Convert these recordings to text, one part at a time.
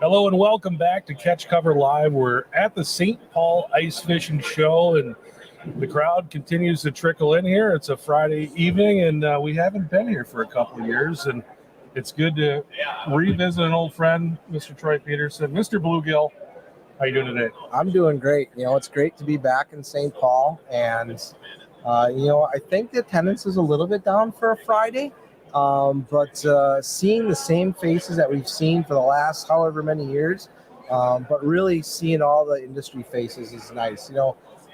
Hello and welcome back to Catch Cover Live. We're at the St. Paul Ice Fishing Show, and the crowd continues to trickle in here. It's a Friday evening, and we haven't been here for a couple of years, and it's good to revisit an old friend, Mr. Troy Peterson. Mr. Bluegill, how you doing today? I'm doing great. It's great to be back in St. Paul, and I think the attendance is a little bit down for a Friday. But seeing the same faces that we've seen for the last however many years, but really seeing all the industry faces is nice.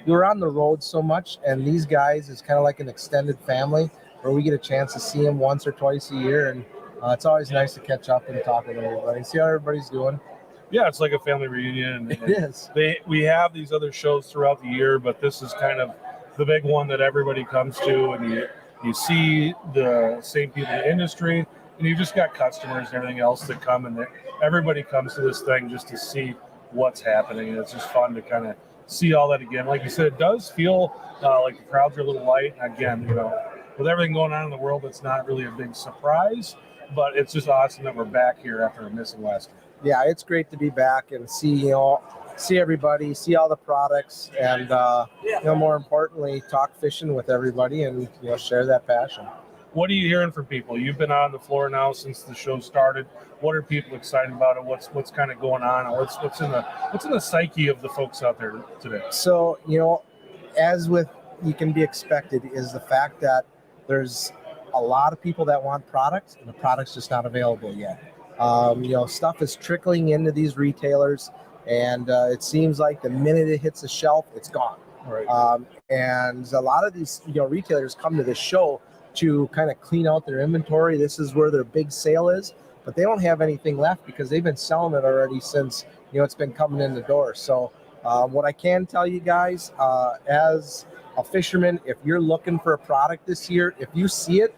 We're on the road so much, and these guys is kind of like an extended family where we get a chance to see them once or twice a year, and it's always nice to catch up and talk with everybody, see how everybody's doing. Yeah, it's like a family reunion. It is. We have these other shows throughout the year, but this is kind of the big one that everybody comes to, and you see the same people in the industry, and you've just got customers and everything else that come, and everybody comes to this thing just to see what's happening, and it's just fun to kind of see all that again. Like you said, it does feel like the crowds are a little light. Again, with everything going on in the world, it's not really a big surprise, but it's just awesome that we're back here after missing last year. Yeah, it's great to be back and see everybody, see all the products, and more importantly, talk fishing with everybody and share that passion. What are you hearing from people? You've been on the floor now since the show started. What are people excited about? What's kind of going on? What's in the psyche of the folks out there today? So as with you can be expected, is the fact that there's a lot of people that want products, and the product's just not available yet. Stuff is trickling into these retailers, and it seems like the minute it hits the shelf, it's gone. Right. And a lot of these retailers come to this show to kind of clean out their inventory. This is where their big sale is, but they don't have anything left because they've been selling it already since it's been coming in the door. So what I can tell you guys, as a fisherman, if you're looking for a product this year, if you see it,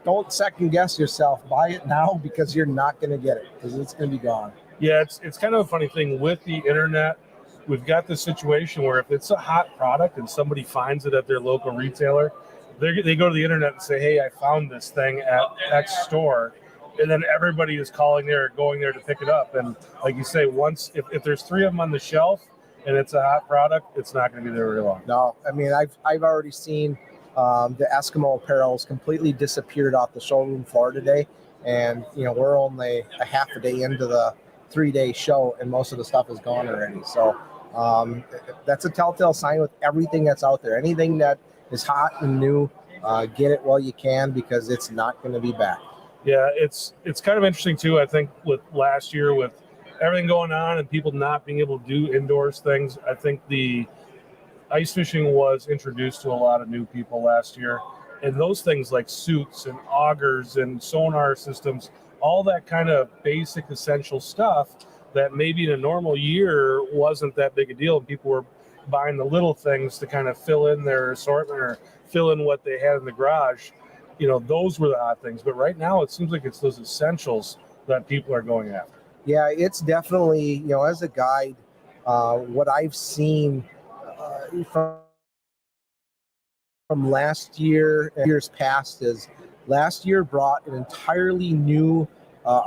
don't second guess yourself. Buy it now because you're not going to get it because it's going to be gone. Yeah, it's kind of a funny thing with the internet. We've got this situation where if it's a hot product and somebody finds it at their local retailer, they go to the internet and say, hey, I found this thing at X store. And then everybody is going there to pick it up. And like you say, if there's 3 of them on the shelf and it's a hot product, it's not going to be there very long. No, I mean, I've already seen the Eskimo apparel's completely disappeared off the showroom floor today. And, we're only a half a day into the 3-day show and most of the stuff is gone already. So that's a telltale sign with everything that's out there. Anything that is hot and new, get it while you can because it's not going to be back. Yeah, it's kind of interesting too. I think with last year, with everything going on and people not being able to do indoors things, I think the ice fishing was introduced to a lot of new people last year, and those things like suits and augers and sonar systems, all that kind of basic essential stuff that maybe in a normal year wasn't that big a deal, and people were buying the little things to kind of fill in their assortment or fill in what they had in the garage. Those were the hot things, but right now it seems like it's those essentials that people are going after. Yeah, it's definitely, as a guide, what I've seen from last year and years past is last year brought an entirely new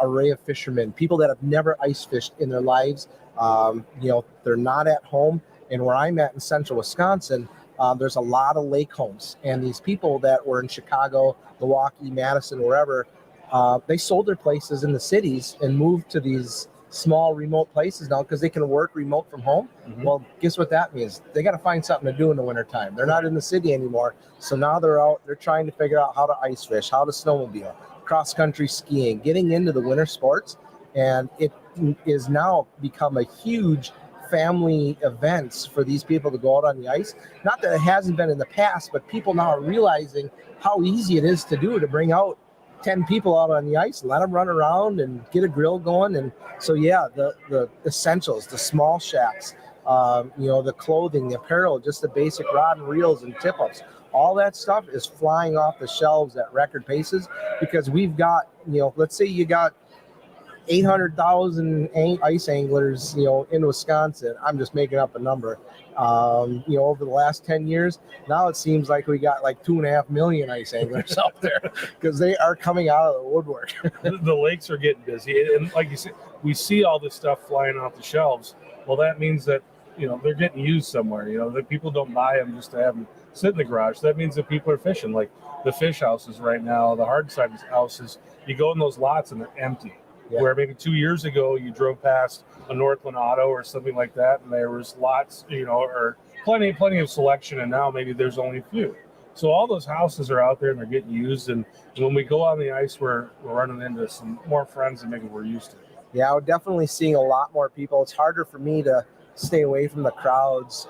array of fishermen, people that have never ice fished in their lives. They're not at home. And where I'm at in central Wisconsin, there's a lot of lake homes. And these people that were in Chicago, Milwaukee, Madison, wherever, they sold their places in the cities and moved to these small remote places now because they can work remote from home. Mm-hmm. Well, guess what that means? They got to find something to do in the wintertime. They're not in the city anymore. So now they're out, they're trying to figure out how to ice fish, how to snowmobile, cross-country skiing, getting into the winter sports. And it is now become a huge family events for these people to go out on the ice. Not that it hasn't been in the past, but people now are realizing how easy it is to do, to bring out 10 people out on the ice, let them run around and get a grill going. And so, yeah, the essentials, the small shacks, the clothing, the apparel, just the basic rod and reels and tip-ups, all that stuff is flying off the shelves at record paces because we've got, let's say you got 800,000 ice anglers, in Wisconsin. I'm just making up a number. Over the last 10 years, now it seems like we got like 2.5 million ice anglers out there because they are coming out of the woodwork. The lakes are getting busy, and like you said, we see all this stuff flying off the shelves. Well, that means that they're getting used somewhere. That people don't buy them just to have them sit in the garage. That means that people are fishing. Like the fish houses right now, the hard side houses, you go in those lots and they're empty. Yeah. Where maybe 2 years ago you drove past a Northland Auto or something like that, and there was lots, or plenty of selection, and now maybe there's only a few. So all those houses are out there and they're getting used, and when we go on the ice, we're running into some more friends than maybe we're used to. Yeah, we're definitely seeing a lot more people. It's harder for me to stay away from the crowds.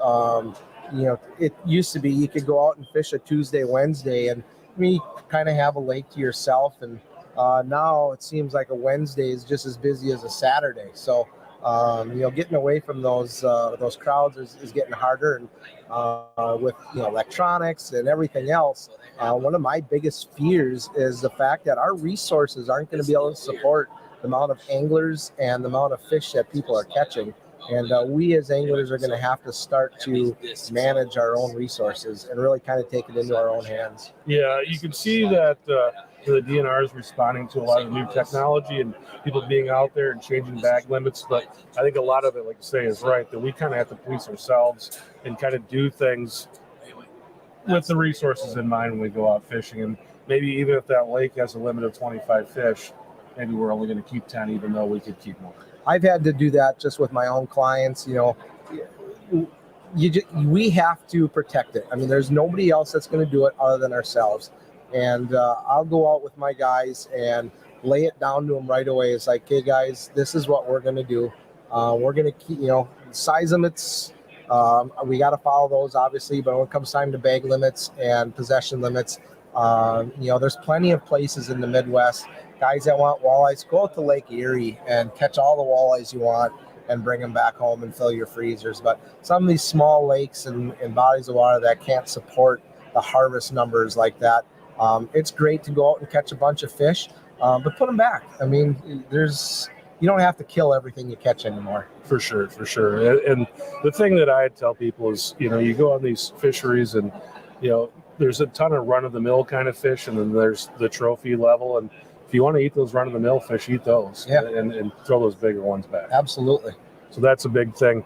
It used to be you could go out and fish a Tuesday, Wednesday, and you kind of have a lake to yourself, and now it seems like a Wednesday is just as busy as a Saturday. So, getting away from those crowds is getting harder. And with electronics and everything else, one of my biggest fears is the fact that our resources aren't going to be able to support the amount of anglers and the amount of fish that people are catching. And we as anglers are going to have to start to manage our own resources and really kind of take it into our own hands. Yeah, you can see that the DNR is responding to a lot of new technology and people being out there and changing bag limits. But I think a lot of it, like you say, is right, that we kind of have to police ourselves and kind of do things with the resources in mind when we go out fishing. And maybe even if that lake has a limit of 25 fish, maybe we're only going to keep 10, even though we could keep more. I've had to do that just with my own clients. We have to protect it. I mean, there's nobody else that's going to do it other than ourselves. And I'll go out with my guys and lay it down to them right away. It's like, hey guys, this is what we're going to do. We're going to keep, size limits. We got to follow those, obviously. But when it comes time to bag limits and possession limits, there's plenty of places in the Midwest. Guys that want walleyes, go out to Lake Erie and catch all the walleyes you want and bring them back home and fill your freezers. But some of these small lakes and bodies of water that can't support the harvest numbers like that, it's great to go out and catch a bunch of fish, but put them back. I mean, you don't have to kill everything you catch anymore. For sure. And the thing that I tell people is, you go on these fisheries and, there's a ton of run-of-the-mill kind of fish, and then there's the trophy level. And if you want to eat those run-of-the-mill fish, eat those. Yeah. And throw those bigger ones back. Absolutely. So that's a big thing.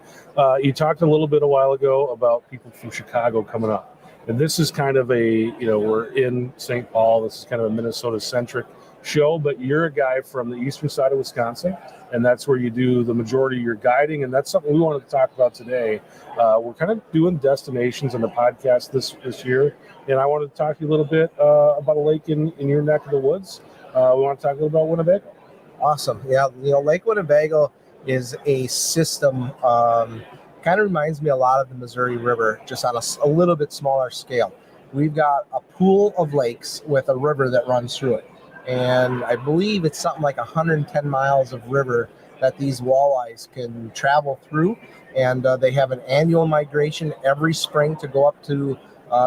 You talked a little bit a while ago about people from Chicago coming up. And this is kind of we're in St. Paul. This is kind of a Minnesota-centric show, but you're a guy from the eastern side of Wisconsin, and that's where you do the majority of your guiding, and that's something we wanted to talk about today. We're kind of doing destinations on the podcast this year, and I wanted to talk to you a little bit about a lake in your neck of the woods. We want to talk a little about Winnebago. Awesome. Yeah, Lake Winnebago is a system, kind of reminds me a lot of the Missouri River, just on a little bit smaller scale. We've got a pool of lakes with a river that runs through it. And I believe it's something like 110 miles of river that these walleyes can travel through. And they have an annual migration every spring to go up to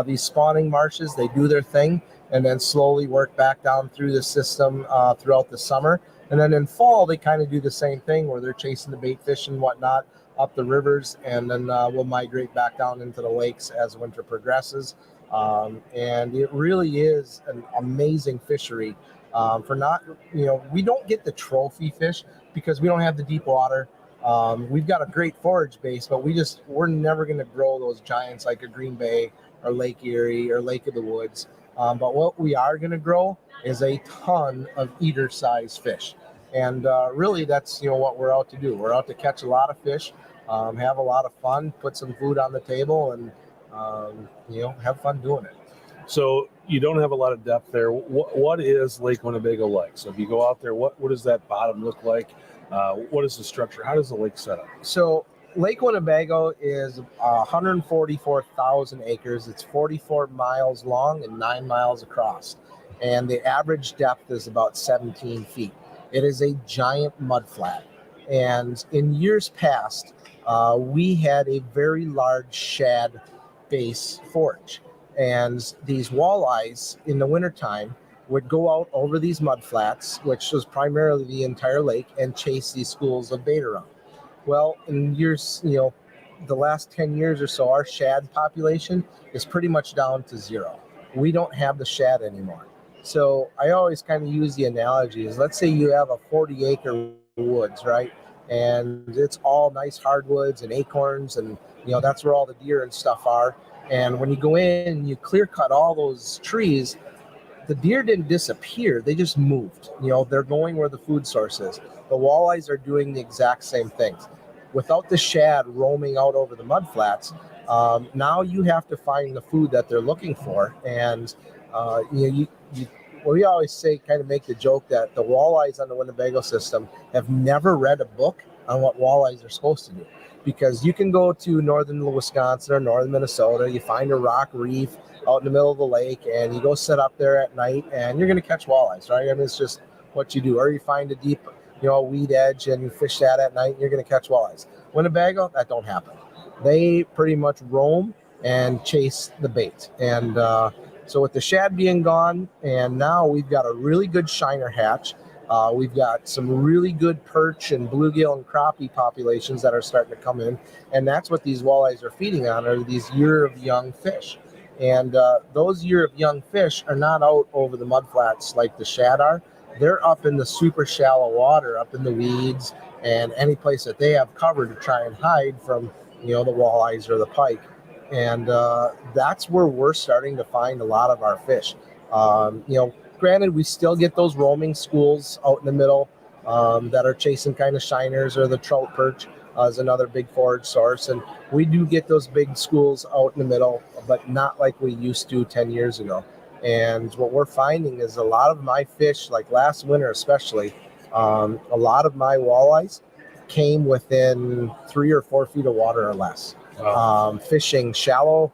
these spawning marshes. They do their thing and then slowly work back down through the system throughout the summer. And then in fall, they kind of do the same thing where they're chasing the bait fish and whatnot up the rivers. And then we'll migrate back down into the lakes as winter progresses. And it really is an amazing fishery. We don't get the trophy fish because we don't have the deep water. We've got a great forage base, but we're never going to grow those giants like a Green Bay or Lake Erie or Lake of the Woods. But what we are going to grow is a ton of eater-sized fish. And really that's, what we're out to do. We're out to catch a lot of fish, have a lot of fun, put some food on the table, and, have fun doing it. So you don't have a lot of depth there. What is Lake Winnebago like? So if you go out there, what does that bottom look like? What is the structure? How does the lake set up? So Lake Winnebago is 144,000 acres. It's 44 miles long and 9 miles across. And the average depth is about 17 feet. It is a giant mudflat. And in years past, we had a very large shad base forage. And these walleyes in the wintertime would go out over these mud flats, which was primarily the entire lake, and chase these schools of bait around. Well, in years, the last 10 years or so, our shad population is pretty much down to zero. We don't have the shad anymore. So I always kind of use the analogy is, let's say you have a 40-acre woods, right? And it's all nice hardwoods and acorns, and that's where all the deer and stuff are. And when you go in and you clear cut all those trees, the deer didn't disappear, they just moved. They're going where the food source is. The walleyes are doing the exact same things. Without the shad roaming out over the mud flats, now you have to find the food that they're looking for. And we always say, kind of make the joke that the walleyes on the Winnebago system have never read a book on what walleyes are supposed to do. Because you can go to northern Wisconsin or northern Minnesota, you find a rock reef out in the middle of the lake, and you go sit up there at night, and you're going to catch walleyes, right? I mean, it's just what you do. Or you find a deep, weed edge, and you fish that at night, and you're going to catch walleyes. Winnebago, that don't happen. They pretty much roam and chase the bait. And so with the shad being gone, and now we've got a really good shiner hatch. We've got some really good perch and bluegill and crappie populations that are starting to come in. And that's what these walleyes are feeding on, are these year of young fish. And those year of young fish are not out over the mud flats like the shad are. They're up in the super shallow water, up in the weeds, and any place that they have cover to try and hide from, the walleyes or the pike. And that's where we're starting to find a lot of our fish. Granted, we still get those roaming schools out in the middle that are chasing kind of shiners, or the trout perch is another big forage source. And we do get those big schools out in the middle, but not like we used to 10 years ago. And what we're finding is a lot of my fish, like last winter especially, a lot of my walleyes came within 3 or 4 feet of water or less. Wow. Fishing shallow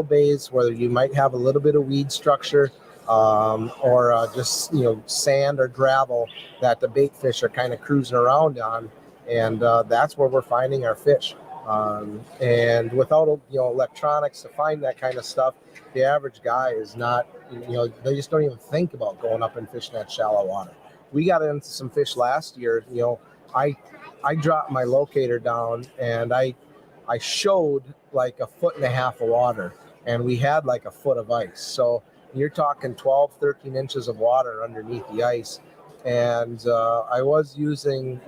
bays where you might have a little bit of weed structure, or just sand or gravel that the bait fish are kind of cruising around on, and that's where we're finding our fish. And without electronics to find that kind of stuff, the average guy is not, they just don't even think about going up and fishing that shallow water. We got into some fish last year. I dropped my locator down, and I showed like 1.5 foot of water, and we had like 1 foot of ice. So you're talking 12, 13 inches of water underneath the ice. And I was using,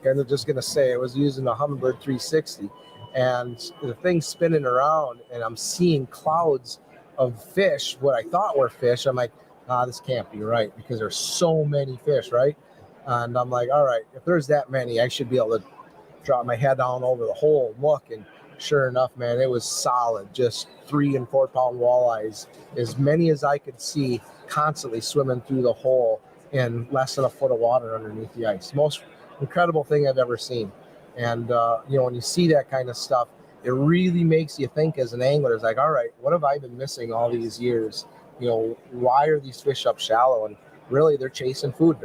kind of just going to say, I was using a Humminbird 360, and the thing's spinning around, and I'm seeing clouds of fish, what I thought were fish. I'm like, this can't be right, because there's so many fish, right? And I'm like, all right, if there's that many, I should be able to drop my head down over the hole and look. And sure enough, man, it was solid, just 3 and 4 pound walleyes, as many as I could see, constantly swimming through the hole in less than 1 foot of water underneath the ice. Most incredible thing I've ever seen. And when you see that kind of stuff, it really makes you think as an angler. It's like, all right, what have I been missing all these years? Why are these fish up shallow? And really, they're chasing food.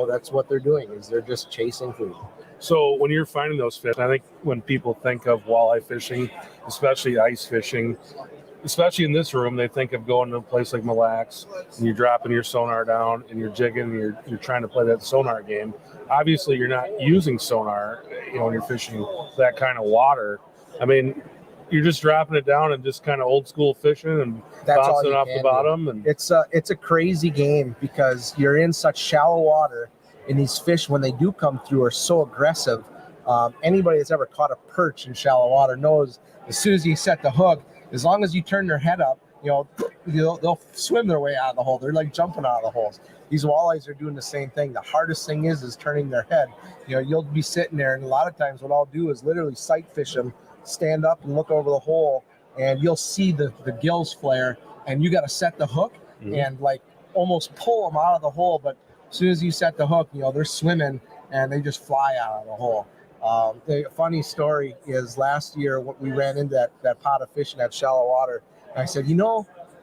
That's what they're doing, is they're just chasing food. So when you're finding those fish, I think when people think of walleye fishing, especially ice fishing, especially in this room, they think of going to a place like Mille Lacs, and you're dropping your sonar down and you're jigging, and you're trying to play that sonar game. Obviously, you're not using sonar, when you're fishing that kind of water. I mean, you're just dropping it down and just kind of old school fishing and bouncing off the bottom. And it's a crazy game, because you're in such shallow water, and these fish, when they do come through, are so aggressive. Anybody that's ever caught a perch in shallow water knows, as soon as you set the hook, as long as you turn their head up, they'll swim their way out of the hole. They're like jumping out of the holes. These walleyes are doing the same thing. The hardest thing is turning their head. You'll be sitting there, and a lot of times what I'll do is literally sight fish them, stand up and look over the hole, and you'll see the gills flare, and you got to set the hook and like almost pull them out of the hole. But as soon as you set the hook, they're swimming, and they just fly out of the hole. The funny story is, last year we ran into that pot of fish in that shallow water. And I said,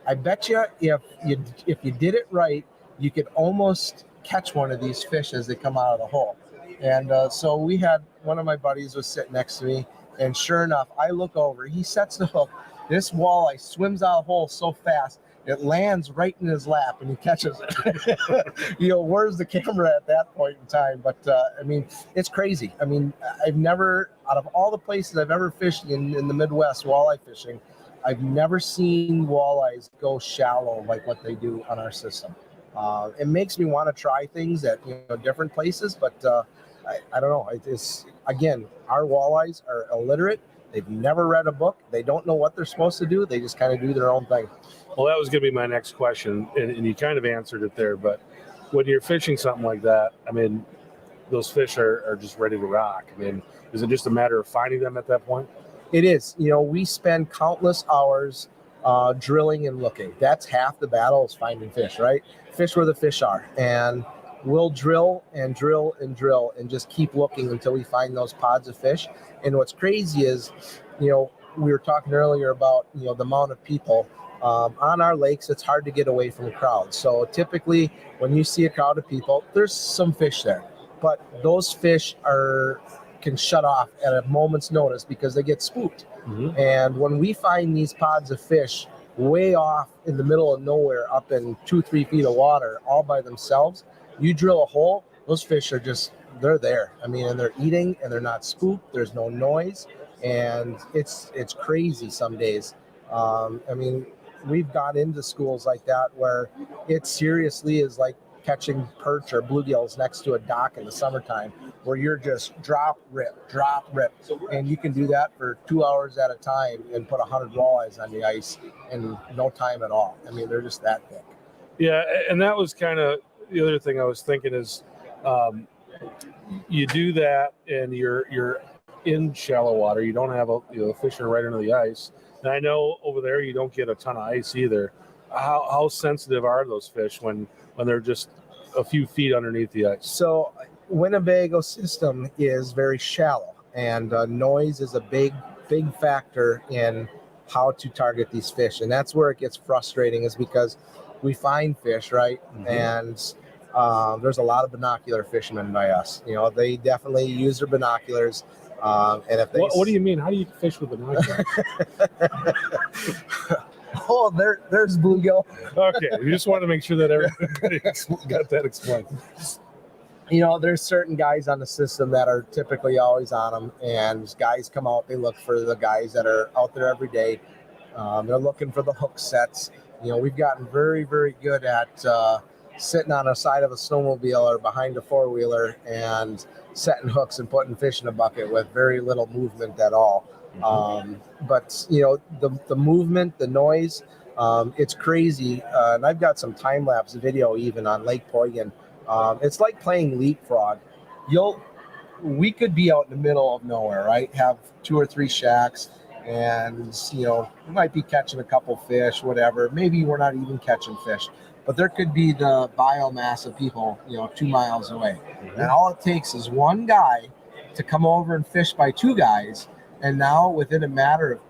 I bet you if you did it right, you could almost catch one of these fish as they come out of the hole. And so we had, one of my buddies was sitting next to me, and sure enough, I look over, he sets the hook. This walleye swims out of the hole so fast, it lands right in his lap and he catches it. Where's the camera at that point in time? But I mean, it's crazy. I mean, I've never, out of all the places I've ever fished in the Midwest walleye fishing, I've never seen walleyes go shallow like what they do on our system. It makes me want to try things at different places, but I don't know. It's again, our walleyes are illiterate. They've never read a book. They don't know what they're supposed to do. They just kind of do their own thing. Well, that was going to be my next question, and you kind of answered it there. But when you're fishing something like that, I mean, those fish are just ready to rock. I mean, is it just a matter of finding them at that point? It is. We spend countless hours drilling and looking. That's half the battle, is finding fish, right? Fish where the fish are. And we'll drill and drill and drill and just keep looking until we find those pods of fish. And what's crazy is, we were talking earlier about, the amount of people on our lakes. It's hard to get away from crowds. So typically when you see a crowd of people, there's some fish there, but those fish can shut off at a moment's notice because they get spooked. Mm-hmm. And when we find these pods of fish way off in the middle of nowhere, up in 2-3 feet of water, all by themselves, you drill a hole, those fish are they're there. I mean, and they're eating and they're not spooked. There's no noise. And it's crazy some days. I mean, we've got into schools like that where it seriously is like catching perch or bluegills next to a dock in the summertime, where you're just drop, rip. And you can do that for 2 hours at a time and put 100 walleyes on the ice in no time at all. I mean, they're just that thick. Yeah, and that was kind of the other thing I was thinking is you do that and you're in shallow water. You don't have fish are right under the ice. And I know over there you don't get a ton of ice either. How sensitive are those fish when they're just a few feet underneath the ice? So Winnebago system is very shallow, and noise is a big factor in how to target these fish. And that's where it gets frustrating, is because we find fish, right? Mm-hmm. And there's a lot of binocular fishermen by us. They definitely use their binoculars. And if they what do you mean? How do you fish with binoculars? Oh, there's bluegill. Okay, we just want to make sure that everybody got that explained. There's certain guys on the system that are typically always on them, and guys come out, they look for the guys that are out there every day. They're looking for the hook sets. We've gotten very, very good at sitting on the side of a snowmobile or behind a four-wheeler and setting hooks and putting fish in a bucket with very little movement at all. But the movement, the noise, it's crazy. And I've got some time-lapse video even on Lake Poygan. It's like playing leapfrog. We could be out in the middle of nowhere, right? Have 2 or 3 shacks, and we might be catching a couple fish, whatever. Maybe we're not even catching fish, but there could be the biomass of people 2 miles away. Mm-hmm. And all it takes is one guy to come over and fish by 2 guys. And now within a matter of,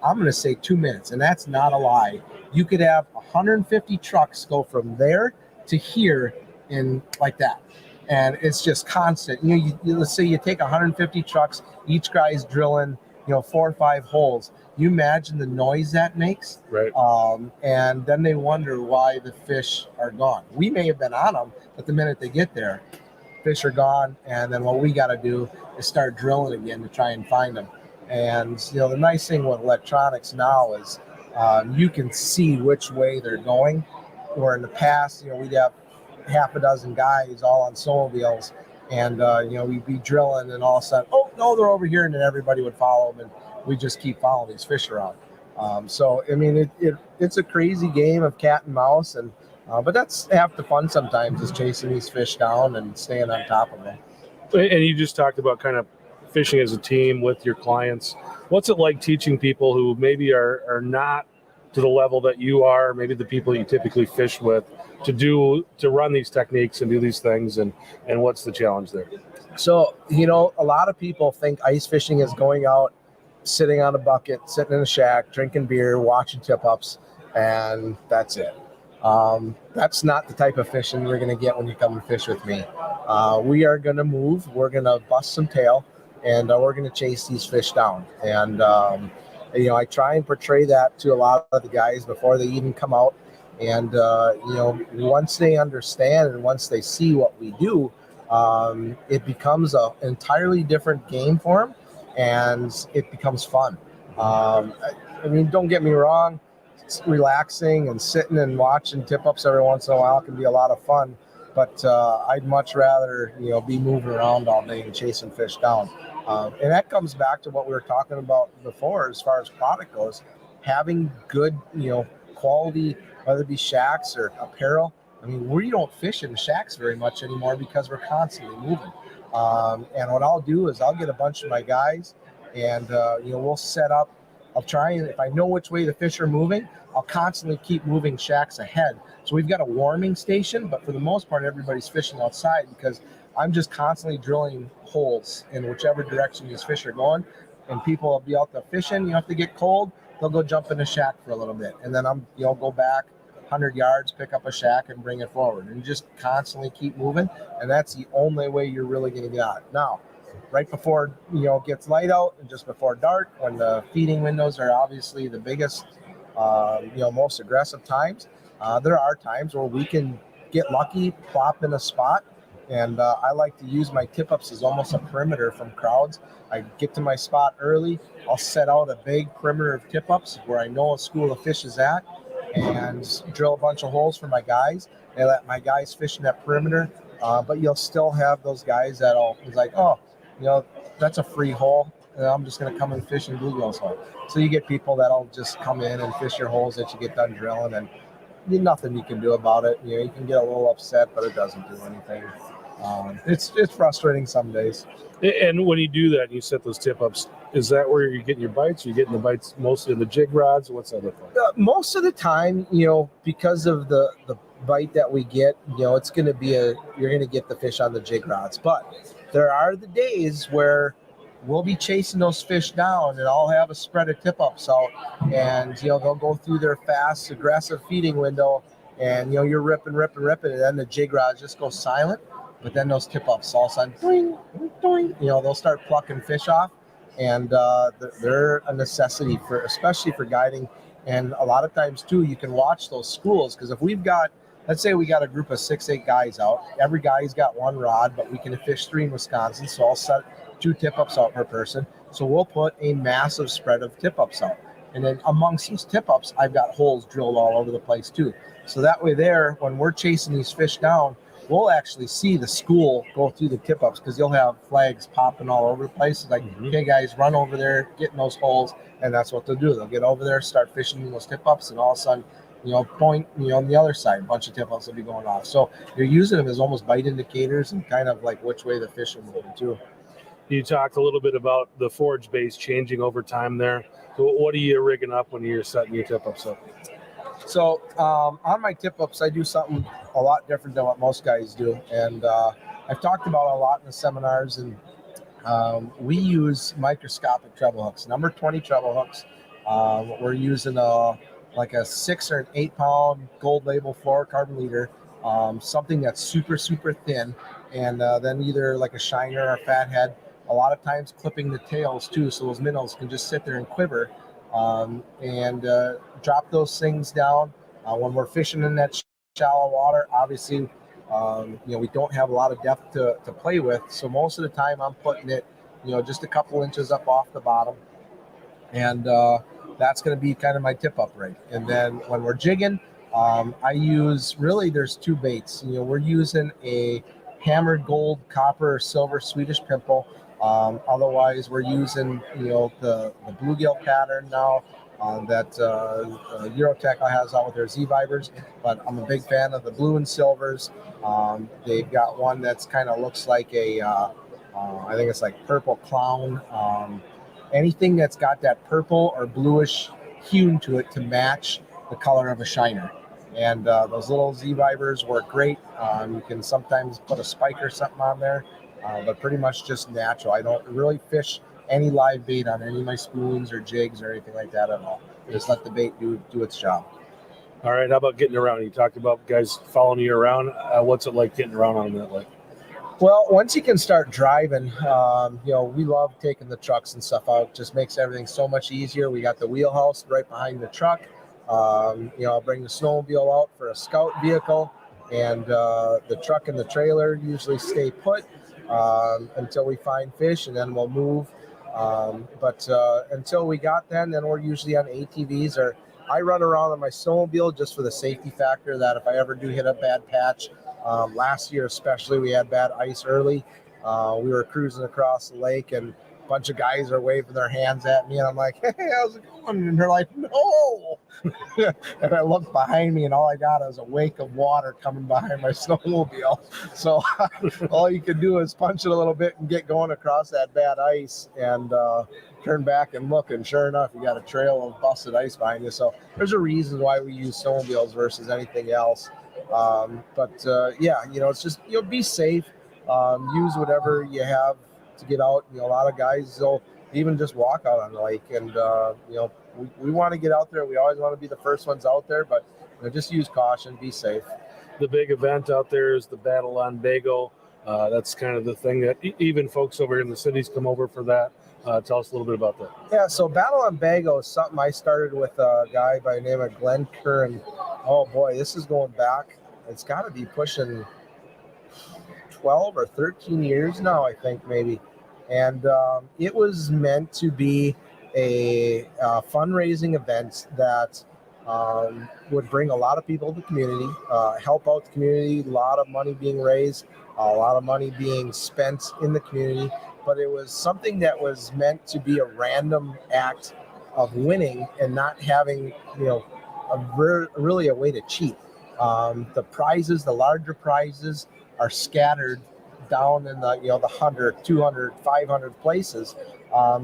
I'm going to say 2 minutes, and that's not a lie, you could have 150 trucks go from there to here in like that. And it's just constant. Let's say you take 150 trucks, each guy's drilling, 4 or 5 holes. You imagine the noise that makes? Right. And then they wonder why the fish are gone. We may have been on them, but the minute they get there, fish are gone. And then what we got to do is start drilling again to try and find them. And, the nice thing with electronics now is you can see which way they're going. Where in the past, we'd have half a dozen guys all on snowmobiles, and, we'd be drilling, and all of a sudden, oh, no, they're over here, and then everybody would follow them, and we just keep following these fish around. So, I mean, it's a crazy game of cat and mouse, and but that's half the fun sometimes, is chasing these fish down and staying on top of them. And you just talked about kind of fishing as a team with your clients. What's it like teaching people who maybe are not to the level that you are, maybe the people you typically fish with, to run these techniques and do these things, and what's the challenge there? So, a lot of people think ice fishing is going out, sitting on a bucket, sitting in a shack, drinking beer, watching tip-ups, and that's it. That's not the type of fishing we're going to get when you come and fish with me. We are going to move. We're going to bust some tail, and we're going to chase these fish down. And, I try and portray that to a lot of the guys before they even come out. And once they understand and once they see what we do, it becomes an entirely different game for them, and it becomes fun. I mean, don't get me wrong, relaxing and sitting and watching tip ups every once in a while can be a lot of fun, but I'd much rather be moving around all day and chasing fish down. And that comes back to what we were talking about before as far as product goes. Having good quality, whether it be shacks or apparel. I mean, we don't fish in shacks very much anymore because we're constantly moving. And what I'll do is I'll get a bunch of my guys, and we'll set up. I'll try, and if I know which way the fish are moving, I'll constantly keep moving shacks ahead. So we've got a warming station, but for the most part, everybody's fishing outside because I'm just constantly drilling holes in whichever direction these fish are going. And people will be out there fishing. If they get cold, they'll go jump in a shack for a little bit, and then I'm go back 100 yards, pick up a shack, and bring it forward, and just constantly keep moving. And that's the only way you're really going to get out. Now, right before it gets light out and just before dark, when the feeding windows are obviously the biggest, most aggressive times, there are times where we can get lucky, plop in a spot. And I like to use my tip-ups as almost a perimeter from crowds. I get to my spot early. I'll set out a big perimeter of tip-ups where I know a school of fish is at, and drill a bunch of holes for my guys. They let my guys fish in that perimeter, but you'll still have those guys that'll be like, oh, that's a free hole, and I'm just going to come and fish in Bluegill's hole. So you get people that'll just come in and fish your holes that you get done drilling, and nothing you can do about it. You can get a little upset, but it doesn't do anything. It's frustrating some days. And when you do that, and you set those tip ups, is that where you're getting your bites? Are you getting the bites mostly in the jig rods? What's that look like? Most of the time, because of the bite that we get, it's going to be you're going to get the fish on the jig rods. But there are the days where we'll be chasing those fish down, and I'll have a spread of tip ups out, and they'll go through their fast, aggressive feeding window, and you're ripping, and then the jig rods just go silent. But then those tip ups all of a sudden, doing, doing, they'll start plucking fish off, and they're a necessity especially for guiding. And a lot of times too, you can watch those schools, because if let's say we got a group of 6-8 guys out, every guy's got one rod, but we can fish 3 in Wisconsin, so I'll set 2 tip ups out per person. So we'll put a massive spread of tip ups out, and then amongst those tip ups, I've got holes drilled all over the place too. So that way, when we're chasing these fish down, we'll actually see the school go through the tip-ups, because you'll have flags popping all over the place. It's like, okay, guys, run over there, get in those holes, and that's what they'll do. They'll get over there, start fishing those tip-ups, and all of a sudden, point, on the other side, a bunch of tip-ups will be going off. So you're using them as almost bite indicators and kind of like which way the fish are moving too. You talked a little bit about the forage base changing over time there. So what are you rigging up when you're setting your tip-ups up? So on my tip-ups, I do something a lot different than what most guys do. And I've talked about a lot in the seminars, and we use microscopic treble hooks, number 20 treble hooks. We're using a 6 or an 8 pound gold label fluorocarbon leader, something that's super, super thin, and then either like a shiner or a fathead. A lot of times clipping the tails too, so those minnows can just sit there and quiver. And drop those things down when we're fishing in that shallow water. Obviously, we don't have a lot of depth to play with, so most of the time I'm putting it, just a couple inches up off the bottom, and that's going to be kind of my tip up rig. And then when we're jigging, I use there's 2 baits. We're using a hammered gold, copper, or silver Swedish pimple. Otherwise, we're using the bluegill pattern now that Eurotech has out with their Z vibers. But I'm a big fan of the blue and silvers. They've got one that's kind of looks like I think it's like purple clown. Anything that's got that purple or bluish hue to it to match the color of a shiner. And those little Z vibers work great. You can sometimes put a spike or something on there. But pretty much just natural. I don't really fish any live bait on any of my spoons or jigs or anything like that at all. Just let the bait do its job. All right, how about getting around? You talked about guys following you around. What's it like getting around on that lake? Well, once you can start driving, we love taking the trucks and stuff out. It just makes everything so much easier. We got the wheelhouse right behind the truck. I'll bring the snowmobile out for a scout vehicle, and the truck and the trailer usually stay put until we find fish, and then we'll move. But until we got then we're usually on ATVs, or I run around on my snowmobile just for the safety factor that if I ever do hit a bad patch, last year especially, we had bad ice early. We were cruising across the lake, and a bunch of guys are waving their hands at me, and I'm like, "Hey, how's it going?" And they're like, "No." And I looked behind me, and all I got is a wake of water coming behind my snowmobile. So all you can do is punch it a little bit and get going across that bad ice, and turn back and look, and sure enough, you got a trail of busted ice behind you. So there's a reason why we use snowmobiles versus anything else. It's just, be safe. Use whatever you have to get out. A lot of guys will even just walk out on the lake, and we want to get out there. We always want to be the first ones out there, but just use caution, be safe. The big event out there is the Battle on Bago. That's kind of the thing that even folks over in the cities come over for that. Tell us a little bit about that. Yeah, so Battle on Bago is something I started with a guy by the name of Glenn Curran. Oh boy, this is going back. It's got to be pushing 12 or 13 years now, I think, maybe. And it was meant to be a fundraising event that would bring a lot of people to the community, help out the community, a lot of money being raised, a lot of money being spent in the community. But it was something that was meant to be a random act of winning and not having, really a way to cheat. The prizes, the larger prizes, are scattered down in the 100, 200, 500 places. I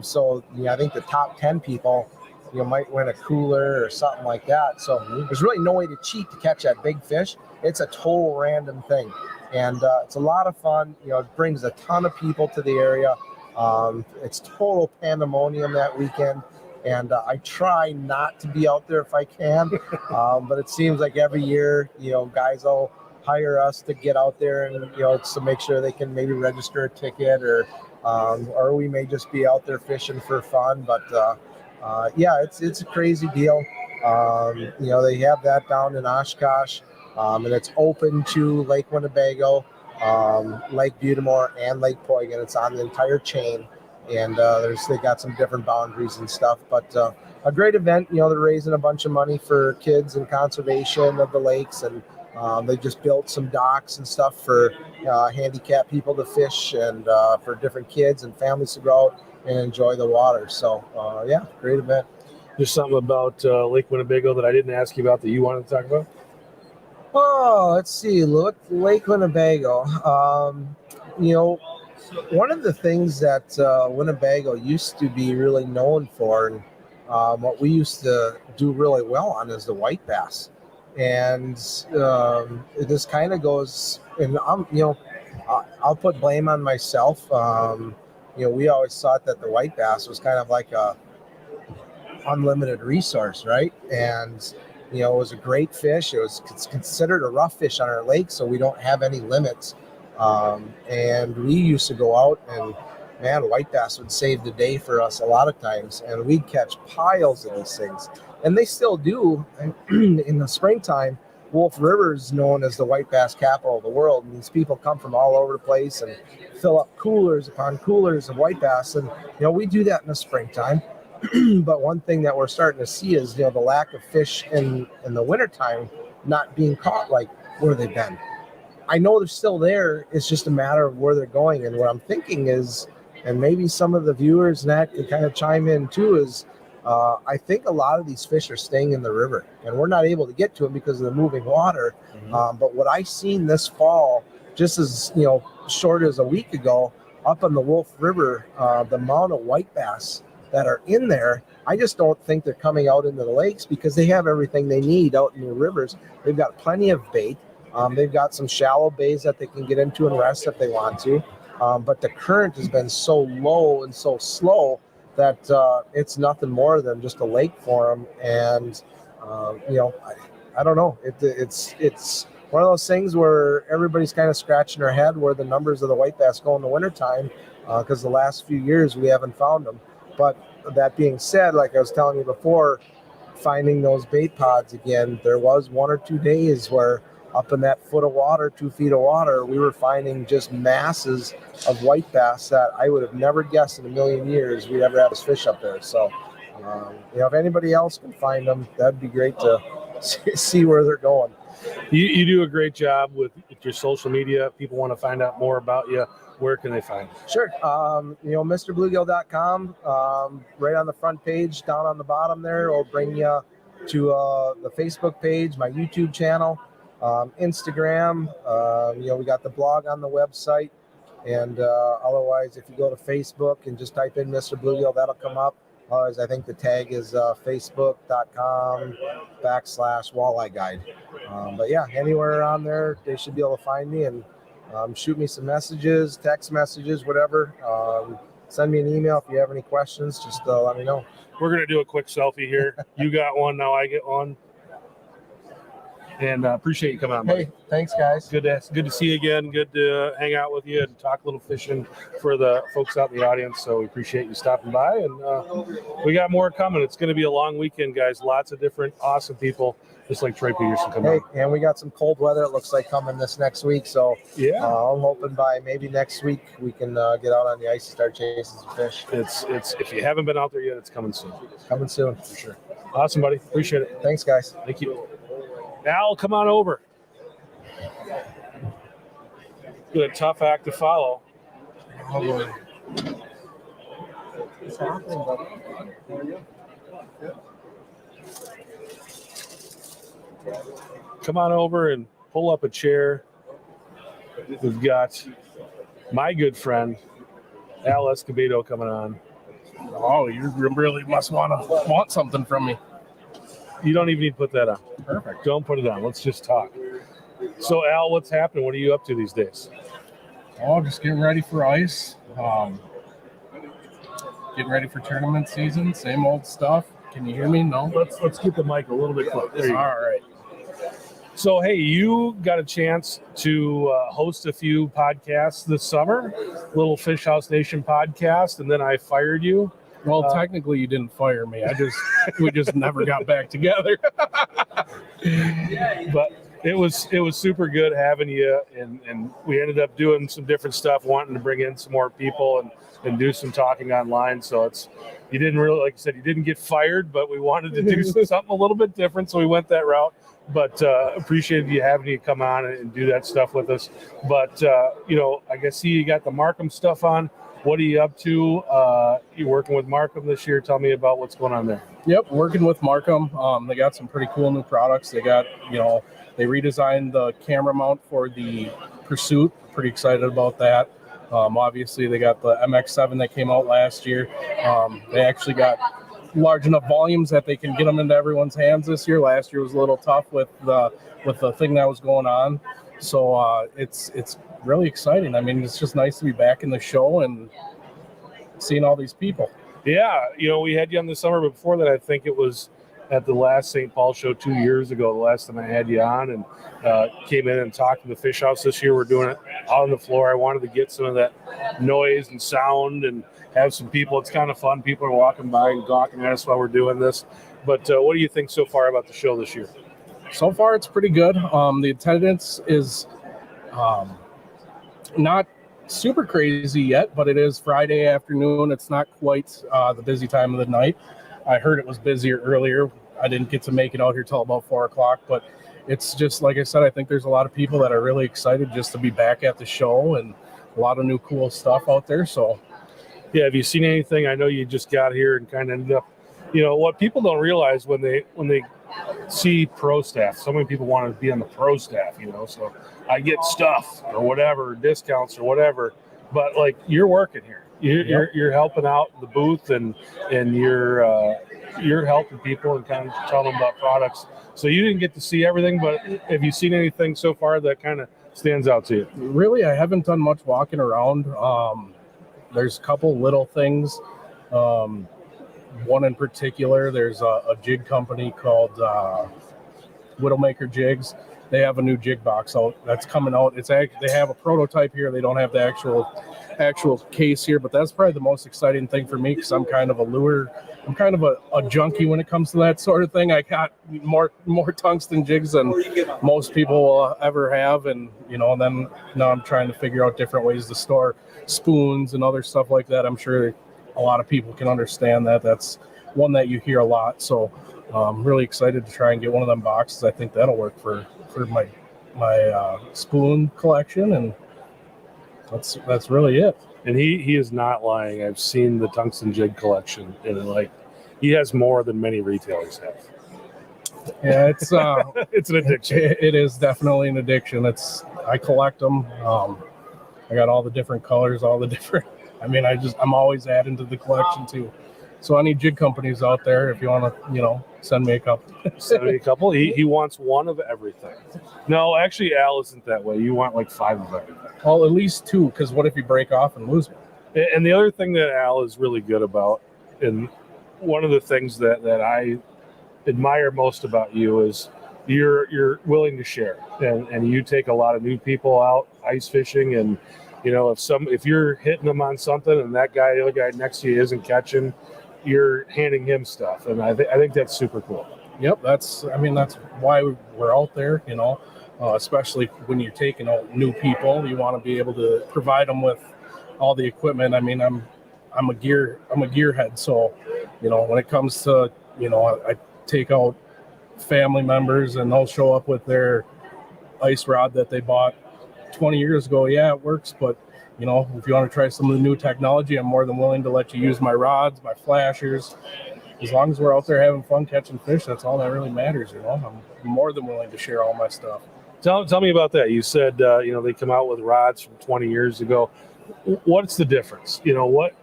think the top 10 people might win a cooler or something like that. So there's really no way to cheat to catch that big fish. It's a total random thing, and it's a lot of fun. It brings a ton of people to the area. It's total pandemonium that weekend, and I try not to be out there if I can, but it seems like every year guys will hire us to get out there and to make sure they can maybe register a ticket, or we may just be out there fishing for fun. But it's a crazy deal. They have that down in Oshkosh, and it's open to Lake Winnebago, Lake Butamore, and Lake Poygan. It's on the entire chain, and they got some different boundaries and stuff. But a great event. They're raising a bunch of money for kids and conservation of the lakes, and they just built some docks and stuff for handicapped people to fish, and for different kids and families to go out and enjoy the water. So, great event. There's something about Lake Winnebago that I didn't ask you about that you wanted to talk about? Oh, let's see. Look, Lake Winnebago. One of the things that Winnebago used to be really known for, and what we used to do really well on, is the white bass. And this kind of goes, and I'll put blame on myself. We always thought that the white bass was kind of like a unlimited resource, right? And it was a great fish. It's considered a rough fish on our lake, so we don't have any limits. And we used to go out, and man, white bass would save the day for us a lot of times, and we'd catch piles of these things. And they still do. In the springtime, Wolf River is known as the white bass capital of the world, and these people come from all over the place and fill up coolers upon coolers of white bass. And we do that in the springtime. But one thing that we're starting to see is the lack of fish in the wintertime not being caught like where they've been. I know they're still there. It's just a matter of where they're going. And what I'm thinking is, and maybe some of the viewers and that can kind of chime in too, is I think a lot of these fish are staying in the river, and we're not able to get to them because of the moving water. Mm-hmm. But what I've seen this fall, just as short as a week ago, up on the Wolf River, the amount of white bass that are in there, I just don't think they're coming out into the lakes because they have everything they need out in the rivers. They've got plenty of bait. They've got some shallow bays that they can get into and rest if they want to. But the current has been so low and so slow that it's nothing more than just a lake for them. And, I don't know. It's one of those things where everybody's kind of scratching their head where the numbers of the white bass go in the wintertime, because the last few years we haven't found them. But that being said, like I was telling you before, finding those bait pods again. There was 1 or 2 days where up in that foot of water, 2 feet of water, we were finding just masses of white bass that I would have never guessed in a million years we'd ever have this fish up there. So, if anybody else can find them, that'd be great to see where they're going. You do a great job with your social media. People want to find out more about you. Where can they find you? Sure. MrBluegill.com, right on the front page, down on the bottom there, will bring you to the Facebook page, my YouTube channel, Instagram. We got the blog on the website. And otherwise, if you go to Facebook and just type in Mr. Bluegill, that'll come up. Otherwise, I think the tag is facebook.com/walleye guide. But yeah, anywhere on there, they should be able to find me and shoot me some messages, text messages, whatever. Send me an email if you have any questions. Just let me know. We're going to do a quick selfie here. You got one, now I get one. And appreciate you coming on, buddy. Hey, thanks, guys. Good to see you again. Good to hang out with you and talk a little fishing for the folks out in the audience. So we appreciate you stopping by. And we got more coming. It's going to be a long weekend, guys. Lots of different awesome people, just like Troy Peterson coming on. And we got some cold weather, it looks like, coming this next week. So yeah, I'm hoping by maybe next week we can get out on the ice and start chasing some fish. It's if you haven't been out there yet, it's coming soon. Coming soon. For sure. Awesome, buddy. Appreciate it. Thanks, guys. Thank you. Al, come on over. Good, a tough act to follow. Come on over and pull up a chair. We've got my good friend, Al Escobedo, coming on. Oh, you really must want something from me. You don't even need to put that on. Perfect. Don't put it on. Let's just talk. So, Al, what's happening? What are you up to these days? Oh, just getting ready for ice. Getting ready for tournament season. Same old stuff. Can you hear me? No? Let's keep the mic a little bit closer. All right. So, hey, you got a chance to host a few podcasts this summer, Little Fish House Nation podcast, and then I fired you. Well, technically, you didn't fire me. We just never got back together. But it was super good having you, and we ended up doing some different stuff, wanting to bring in some more people and do some talking online. So you didn't really, like you said, you didn't get fired, but we wanted to do something a little bit different, so we went that route. But appreciated you having you come on and do that stuff with us. But I guess you got the Markham stuff on. What are you up to? You're working with Markham this year. Tell me about what's going on there. Yep, working with Markham. They got some pretty cool new products. They got, they redesigned the camera mount for the Pursuit. Pretty excited about that. Obviously, they got the MX7 that came out last year. They actually got large enough volumes that they can get them into everyone's hands this year. Last year was a little tough with the thing that was going on. So it's really exciting. I mean, it's just nice to be back in the show and seeing all these people. Yeah, we had you on this summer, but before that, I think it was at the last St. Paul show 2 years ago, the last time I had you on, and came in and talked to the Fish House this year. We're doing it out on the floor. I wanted to get some of that noise and sound and have some people. It's kind of fun. People are walking by and gawking at us while we're doing this. But what do you think so far about the show this year? So far, it's pretty good. The attendance is not super crazy yet, but it is Friday afternoon. It's not quite the busy time of the night. I heard it was busier earlier. I didn't get to make it out here till about 4 o'clock, but it's just, like I said, I think there's a lot of people that are really excited just to be back at the show and a lot of new cool stuff out there. So, yeah, have you seen anything? I know you just got here and kind of ended up, what people don't realize when they see pro staff, so many people want to be on the pro staff, so I get stuff or whatever, discounts or whatever, but like you're working here. You're helping out the booth and you're helping people and kind of telling them about products. So you didn't get to see everything, but have you seen anything so far that kind of stands out to you? Really, I haven't done much walking around. There's a couple little things. One in particular, there's a jig company called Widowmaker Jigs. They have a new jig box out that's coming out. They have a prototype here. They don't have the actual case here, but that's probably the most exciting thing for me because I'm kind of a lure I'm kind of a junkie when it comes to that sort of thing. I got more tungsten jigs than most people will ever have, and then now I'm trying to figure out different ways to store spoons and other stuff like that. I'm sure a lot of people can understand that. That's one that you hear a lot. So I'm really excited to try and get one of them boxes. I think that'll work for my spoon collection, and that's really it. And he is not lying. I've seen the tungsten jig collection, and he has more than many retailers have. Yeah, it's it's an addiction. It is definitely an addiction. I collect them. I got all the different colors, all the different. I'm always adding to the collection too. So any jig companies out there, if you want to, send me a couple. Send me a couple. He wants one of everything. No, actually, Al isn't that way. You want 5 of everything. Well, at least 2, because what if you break off and lose one? And the other thing that Al is really good about, and one of the things that I admire most about you is you're willing to share, and you take a lot of new people out ice fishing, and if you're hitting them on something and the other guy next to you isn't catching, you're handing him stuff, and I think that's super cool. Yep, that's why we're out there, especially when you're taking out new people. You want to be able to provide them with all the equipment. I'm a gearhead, so when it comes to I take out family members and they'll show up with their ice rod that they bought 20 years ago. Yeah, it works, but if you want to try some of the new technology, I'm more than willing to let you use my rods, my flashers. As long as we're out there having fun catching fish, that's all that really matters. I'm more than willing to share all my stuff. Tell me about that. You said they come out with rods from 20 years ago. What's the difference?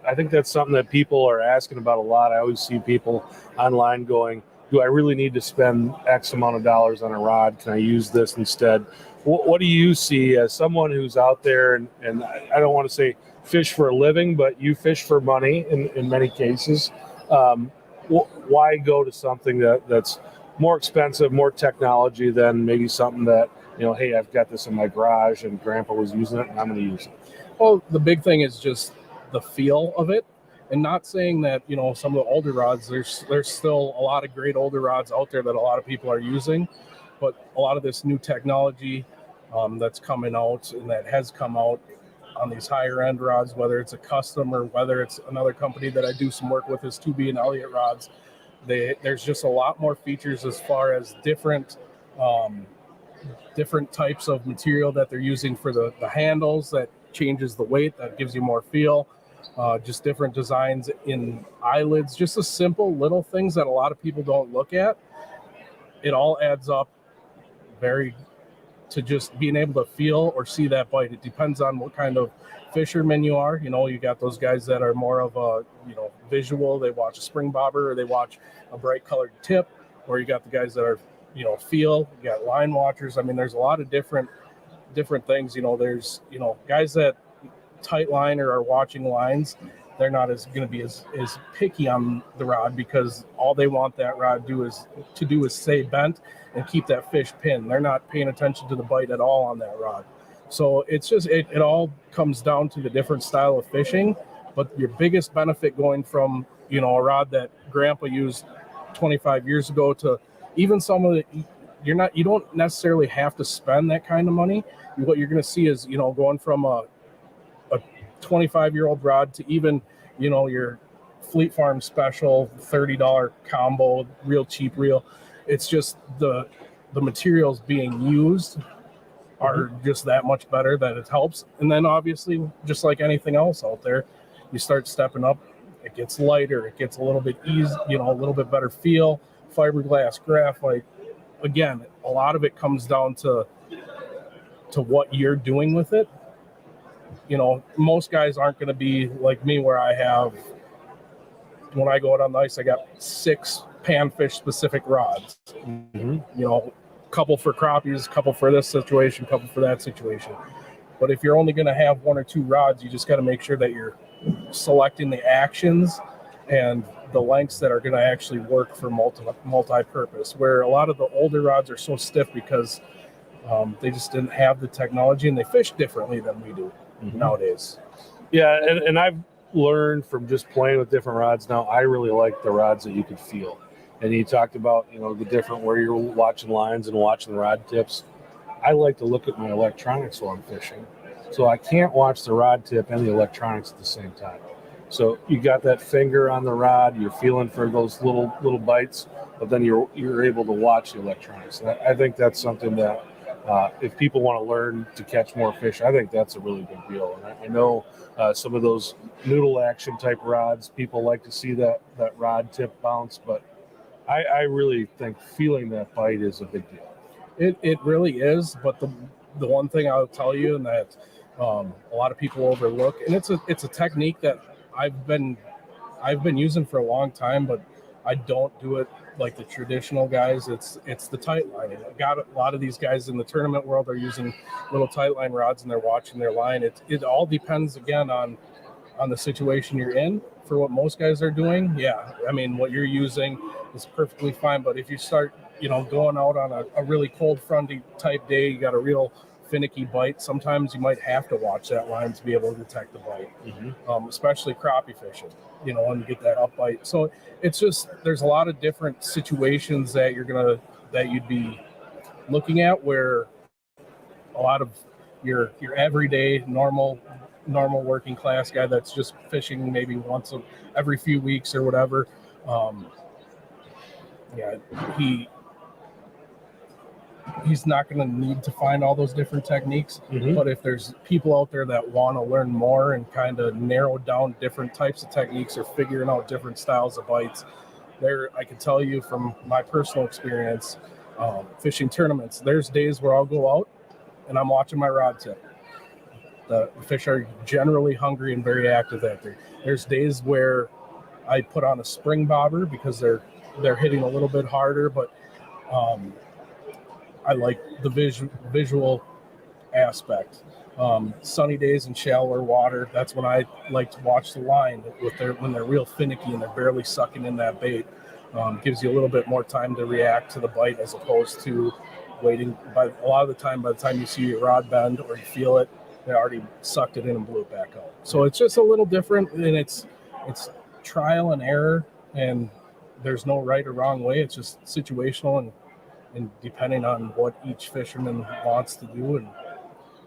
I think that's something that people are asking about a lot. I always see people online going, do I really need to spend X amount of dollars on a rod? Can I use this instead? What do you see as someone who's out there, and I don't want to say fish for a living, but you fish for money in many cases. Why go to something that's more expensive, more technology than maybe something that, hey, I've got this in my garage and Grandpa was using it and I'm going to use it? Well, the big thing is just the feel of it. And not saying that, some of the older rods, there's still a lot of great older rods out there that a lot of people are using. But a lot of this new technology that's coming out and that has come out on these higher end rods, whether it's a custom or whether it's another company that I do some work with, is 2B and Elliott rods, there's just a lot more features as far as different types of material that they're using for the handles that changes the weight, that gives you more feel. Just different designs in eyelids, just the simple little things that a lot of people don't look at. It all adds up to just being able to feel or see that bite. It depends on what kind of fisherman you are. You got those guys that are more of a, visual. They watch a spring bobber or they watch a bright colored tip, or you got the guys that are, feel. You got line watchers. There's a lot of different things. There's, guys that tight line or are watching lines, they're not going to be as picky on the rod, because all they want that rod to do is stay bent and keep that fish pinned. They're not paying attention to the bite at all on that rod. So it's just it all comes down to the different style of fishing. But your biggest benefit going from a rod that Grandpa used 25 years ago to even some of the, you don't necessarily have to spend that kind of money. What you're going to see is going from a 25-year-old rod to even your Fleet Farm special $30 combo, real cheap reel. It's just the materials being used are just that much better that it helps. And then obviously, just like anything else out there, you start stepping up, it gets lighter, it gets a little bit easy, a little bit better feel. Fiberglass, graphite. Again, a lot of it comes down to what you're doing with it. Most guys aren't going to be like me, where I have, when I go out on the ice, I got 6 panfish specific rods. Mm-hmm. Couple for crappies, couple for this situation, couple for that situation. But if you're only going to have 1 or 2 rods, you just got to make sure that you're selecting the actions and the lengths that are going to actually work for multi-purpose. Where a lot of the older rods are so stiff because they just didn't have the technology, and they fish differently than we do nowadays. Yeah, and I've learned from just playing with different rods. Now I really like the rods that you could feel. And you talked about, the different where you're watching lines and watching the rod tips. I like to look at my electronics while I'm fishing. So I can't watch the rod tip and the electronics at the same time. So you got that finger on the rod, you're feeling for those little bites, but then you're able to watch the electronics. And I think that's something that if people want to learn to catch more fish, I think that's a really big deal. And I know some of those noodle action type rods, people like to see that rod tip bounce, but I really think feeling that bite is a big deal. It really is, but the one thing I'll tell you, and that a lot of people overlook, and it's a technique that I've been using for a long time, but I don't do it like the traditional guys. It's the tight line. I got a lot of these guys in the tournament world are using little tight line rods and they're watching their line. It all depends again on the situation you're in. For what most guys are doing, yeah, I mean what you're using is perfectly fine. But if you start going out on a really cold fronty type day, you got a real finicky bite, sometimes you might have to watch that line to be able to detect the bite. Especially crappie fishing, and you get that up bite. So it's just, there's a lot of different situations that you'd be looking at where a lot of your everyday normal working class guy that's just fishing maybe once every few weeks or whatever, he's not going to need to find all those different techniques. But if there's people out there that want to learn more and kind of narrow down different types of techniques or figuring out different styles of bites, I can tell you from my personal experience, fishing tournaments, there's days where I'll go out and I'm watching my rod tip. The fish are generally hungry and very active that day. There's days where I put on a spring bobber because they're hitting a little bit harder, but I like the visual aspect. Sunny days in shallower water, that's when I like to watch the line when they're real finicky and they're barely sucking in that bait. Gives you a little bit more time to react to the bite as opposed to waiting. A lot of the time, by the time you see your rod bend or you feel it, they already sucked it in and blew it back out. So it's just a little different, and it's trial and error, and there's no right or wrong way. It's just situational and depending on what each fisherman wants to do.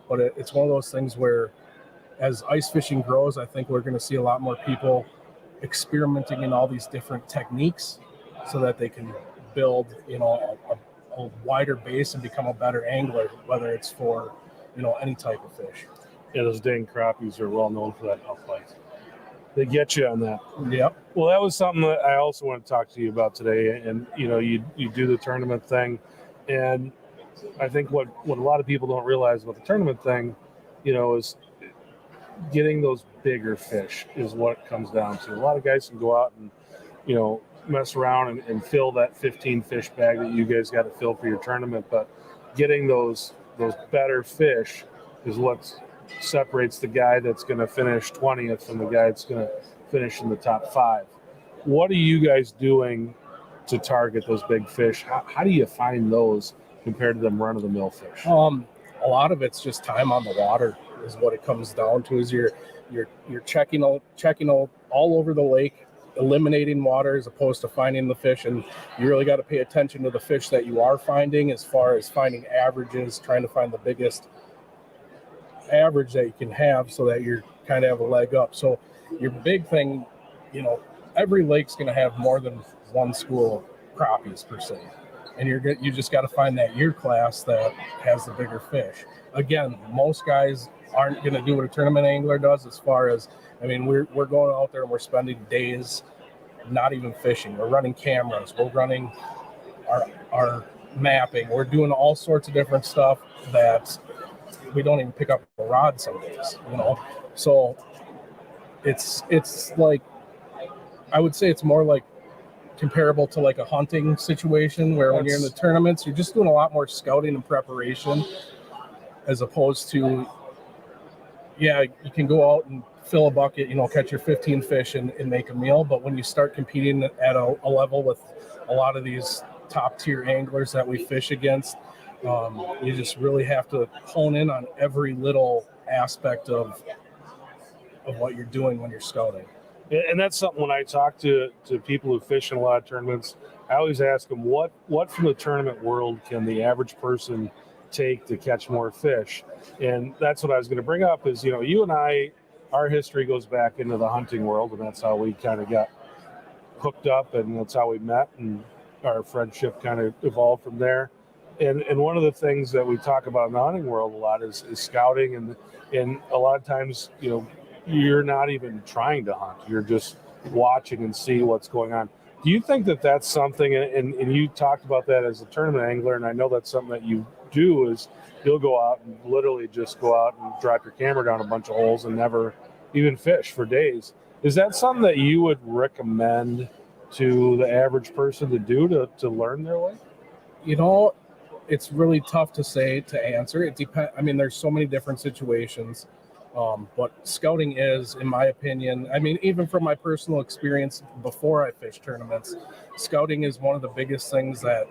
But it's one of those things where as ice fishing grows, I think we're going to see a lot more people experimenting in all these different techniques so that they can build, a wider base and become a better angler, whether it's for, any type of fish. Yeah, those dang crappies are well known for that outbite. They get you on that. Yep. Well, that was something that I also want to talk to you about today. And, you do the tournament thing. And I think what a lot of people don't realize about the tournament thing, is getting those bigger fish is what it comes down to. A lot of guys can go out and, mess around and fill that 15 fish bag that you guys got to fill for your tournament. But getting those better fish is what separates the guy that's going to finish 20th from the guy that's going to finish in the top 5. What are you guys doing to target those big fish? How do you find those compared to them run-of-the-mill fish? A lot of it's just time on the water is what it comes down to. Is you're checking all over the lake, eliminating water as opposed to finding the fish, and you really got to pay attention to the fish that you are finding as far as finding averages, trying to find the biggest average that you can have so that you're kind of have a leg up. So your big thing, every lake's going to have more than one school of crappies per se, and you just got to find that year class that has the bigger fish. Again, most guys aren't going to do what a tournament angler does as far as, we're going out there and we're spending days not even fishing. We're running cameras. We're running our mapping. We're doing all sorts of different stuff that we don't even pick up a rod some days, So it's like, I would say it's more like comparable to like a hunting situation where when you're in the tournaments, you're just doing a lot more scouting and preparation as opposed to, you can go out and fill a bucket, catch your 15 fish and make a meal. But when you start competing at a level with a lot of these top tier anglers that we fish against, you just really have to hone in on every little aspect of of what you're doing when you're scouting. And that's something when I talk to people who fish in a lot of tournaments, I always ask them what from the tournament world can the average person take to catch more fish. And that's what I was going to bring up is, you and I, our history goes back into the hunting world, and that's how we kind of got hooked up, and that's how we met, and our friendship kind of evolved from there. And one of the things that we talk about in the hunting world a lot is scouting, and a lot of times, you're not even trying to hunt. You're just watching and see what's going on. Do you think that that's something, and you talked about that as a tournament angler, and I know that's something that you do, is you'll go out and literally just go out and drop your camera down a bunch of holes and never even fish for days. Is that something that you would recommend to the average person to do to learn their way? It's really tough to answer. It depends. I mean, there's so many different situations. But scouting is, in my opinion, even from my personal experience before I fish tournaments, scouting is one of the biggest things that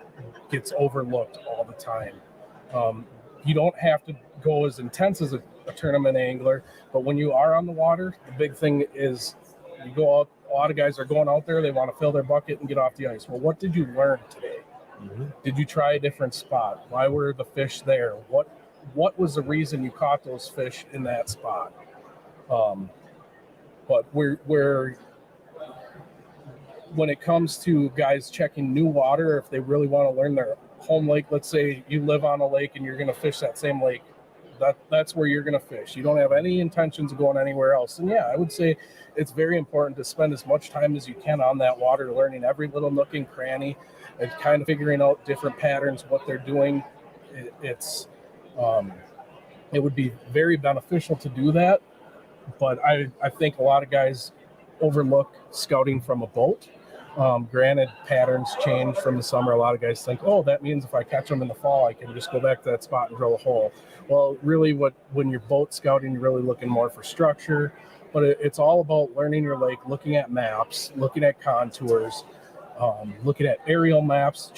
gets overlooked all the time. You don't have to go as intense as a tournament angler, but when you are on the water, the big thing is you go out. A lot of guys are going out there, they want to fill their bucket and get off the ice. Well, what did you learn today? Mm-hmm. Did you try a different spot? Why were the fish there? What was the reason you caught those fish in that spot? But when it comes to guys checking new water, if they really want to learn their home lake, let's say you live on a lake and you're going to fish that same lake, that's where you're going to fish. You don't have any intentions of going anywhere else. And I would say it's very important to spend as much time as you can on that water, learning every little nook and cranny and kind of figuring out different patterns, what they're doing. It would be very beneficial to do that, but I think a lot of guys overlook scouting from a boat. Granted, patterns change from the summer. A lot of guys think, that means if I catch them in the fall, I can just go back to that spot and drill a hole. Well, really, when you're boat scouting, you're really looking more for structure, but it's all about learning your lake, looking at maps, looking at contours, looking at aerial maps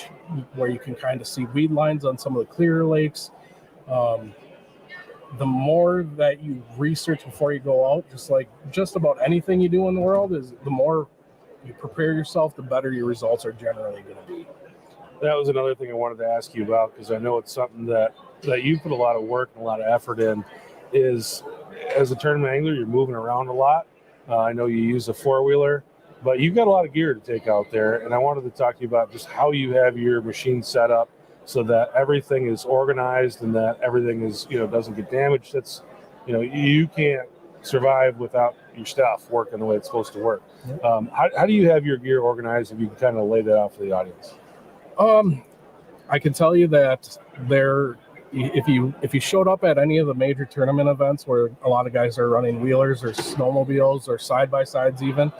where you can kind of see weed lines on some of the clearer lakes. The more that you research before you go out, just about anything you do in the world, is the more you prepare yourself, the better your results are generally going to be. That was another thing I wanted to ask you about, because I know it's something that you put a lot of work and a lot of effort in. Is, as a tournament angler, you're moving around a lot. I know you use a four-wheeler, but you've got a lot of gear to take out there, and I wanted to talk to you about just how you have your machine set up so that everything is organized and that everything is, doesn't get damaged. That's, you can't survive without your stuff working the way it's supposed to work. How do you have your gear organized, if you can kind of lay that out for the audience? I can tell you that if you showed up at any of the major tournament events where a lot of guys are running wheelers or snowmobiles or side-by-sides even,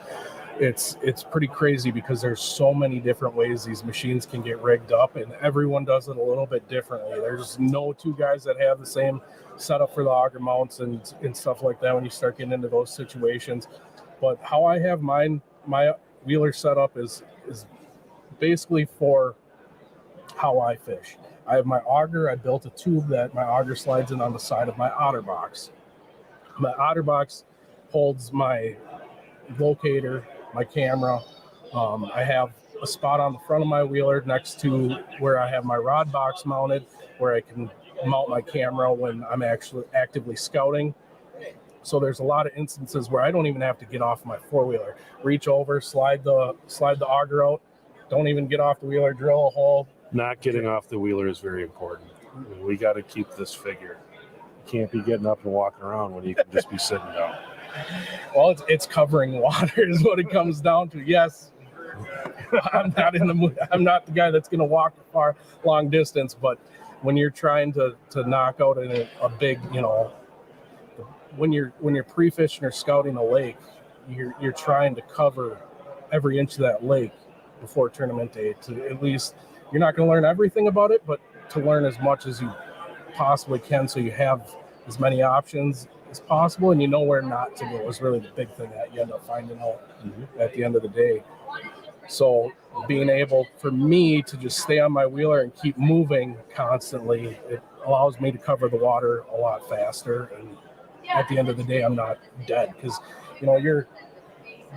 it's pretty crazy because there's so many different ways these machines can get rigged up, and everyone does it a little bit differently. There's no two guys that have the same setup for the auger mounts and stuff like that when you start getting into those situations. But how I have my wheeler setup is basically for how I fish. I have my auger. I built a tube that my auger slides in on the side of my otter box. My otter box holds my locator, my camera. I have a spot on the front of my wheeler next to where I have my rod box mounted, where I can mount my camera when I'm actually actively scouting. So there's a lot of instances where I don't even have to get off my four-wheeler. Reach over, slide the auger out, don't even get off the wheeler, drill a hole. Not getting off the wheeler is very important. We got to keep this figure. You can't be getting up and walking around when you can just be sitting down. Well, it's covering water is what it comes down to. Yes, I'm not in the mood. I'm not the guy that's going to walk a long distance, but when you're trying to knock out a big, when you're pre-fishing or scouting a lake, you're trying to cover every inch of that lake before tournament day. To at least, you're not going to learn everything about it, but to learn as much as you possibly can, so you have as many options as possible, and you know where not to go is really the big thing that you end up finding out at the end of the day. So being able for me to just stay on my wheeler and keep moving constantly, it allows me to cover the water a lot faster, and at the end of the day, I'm not dead, because you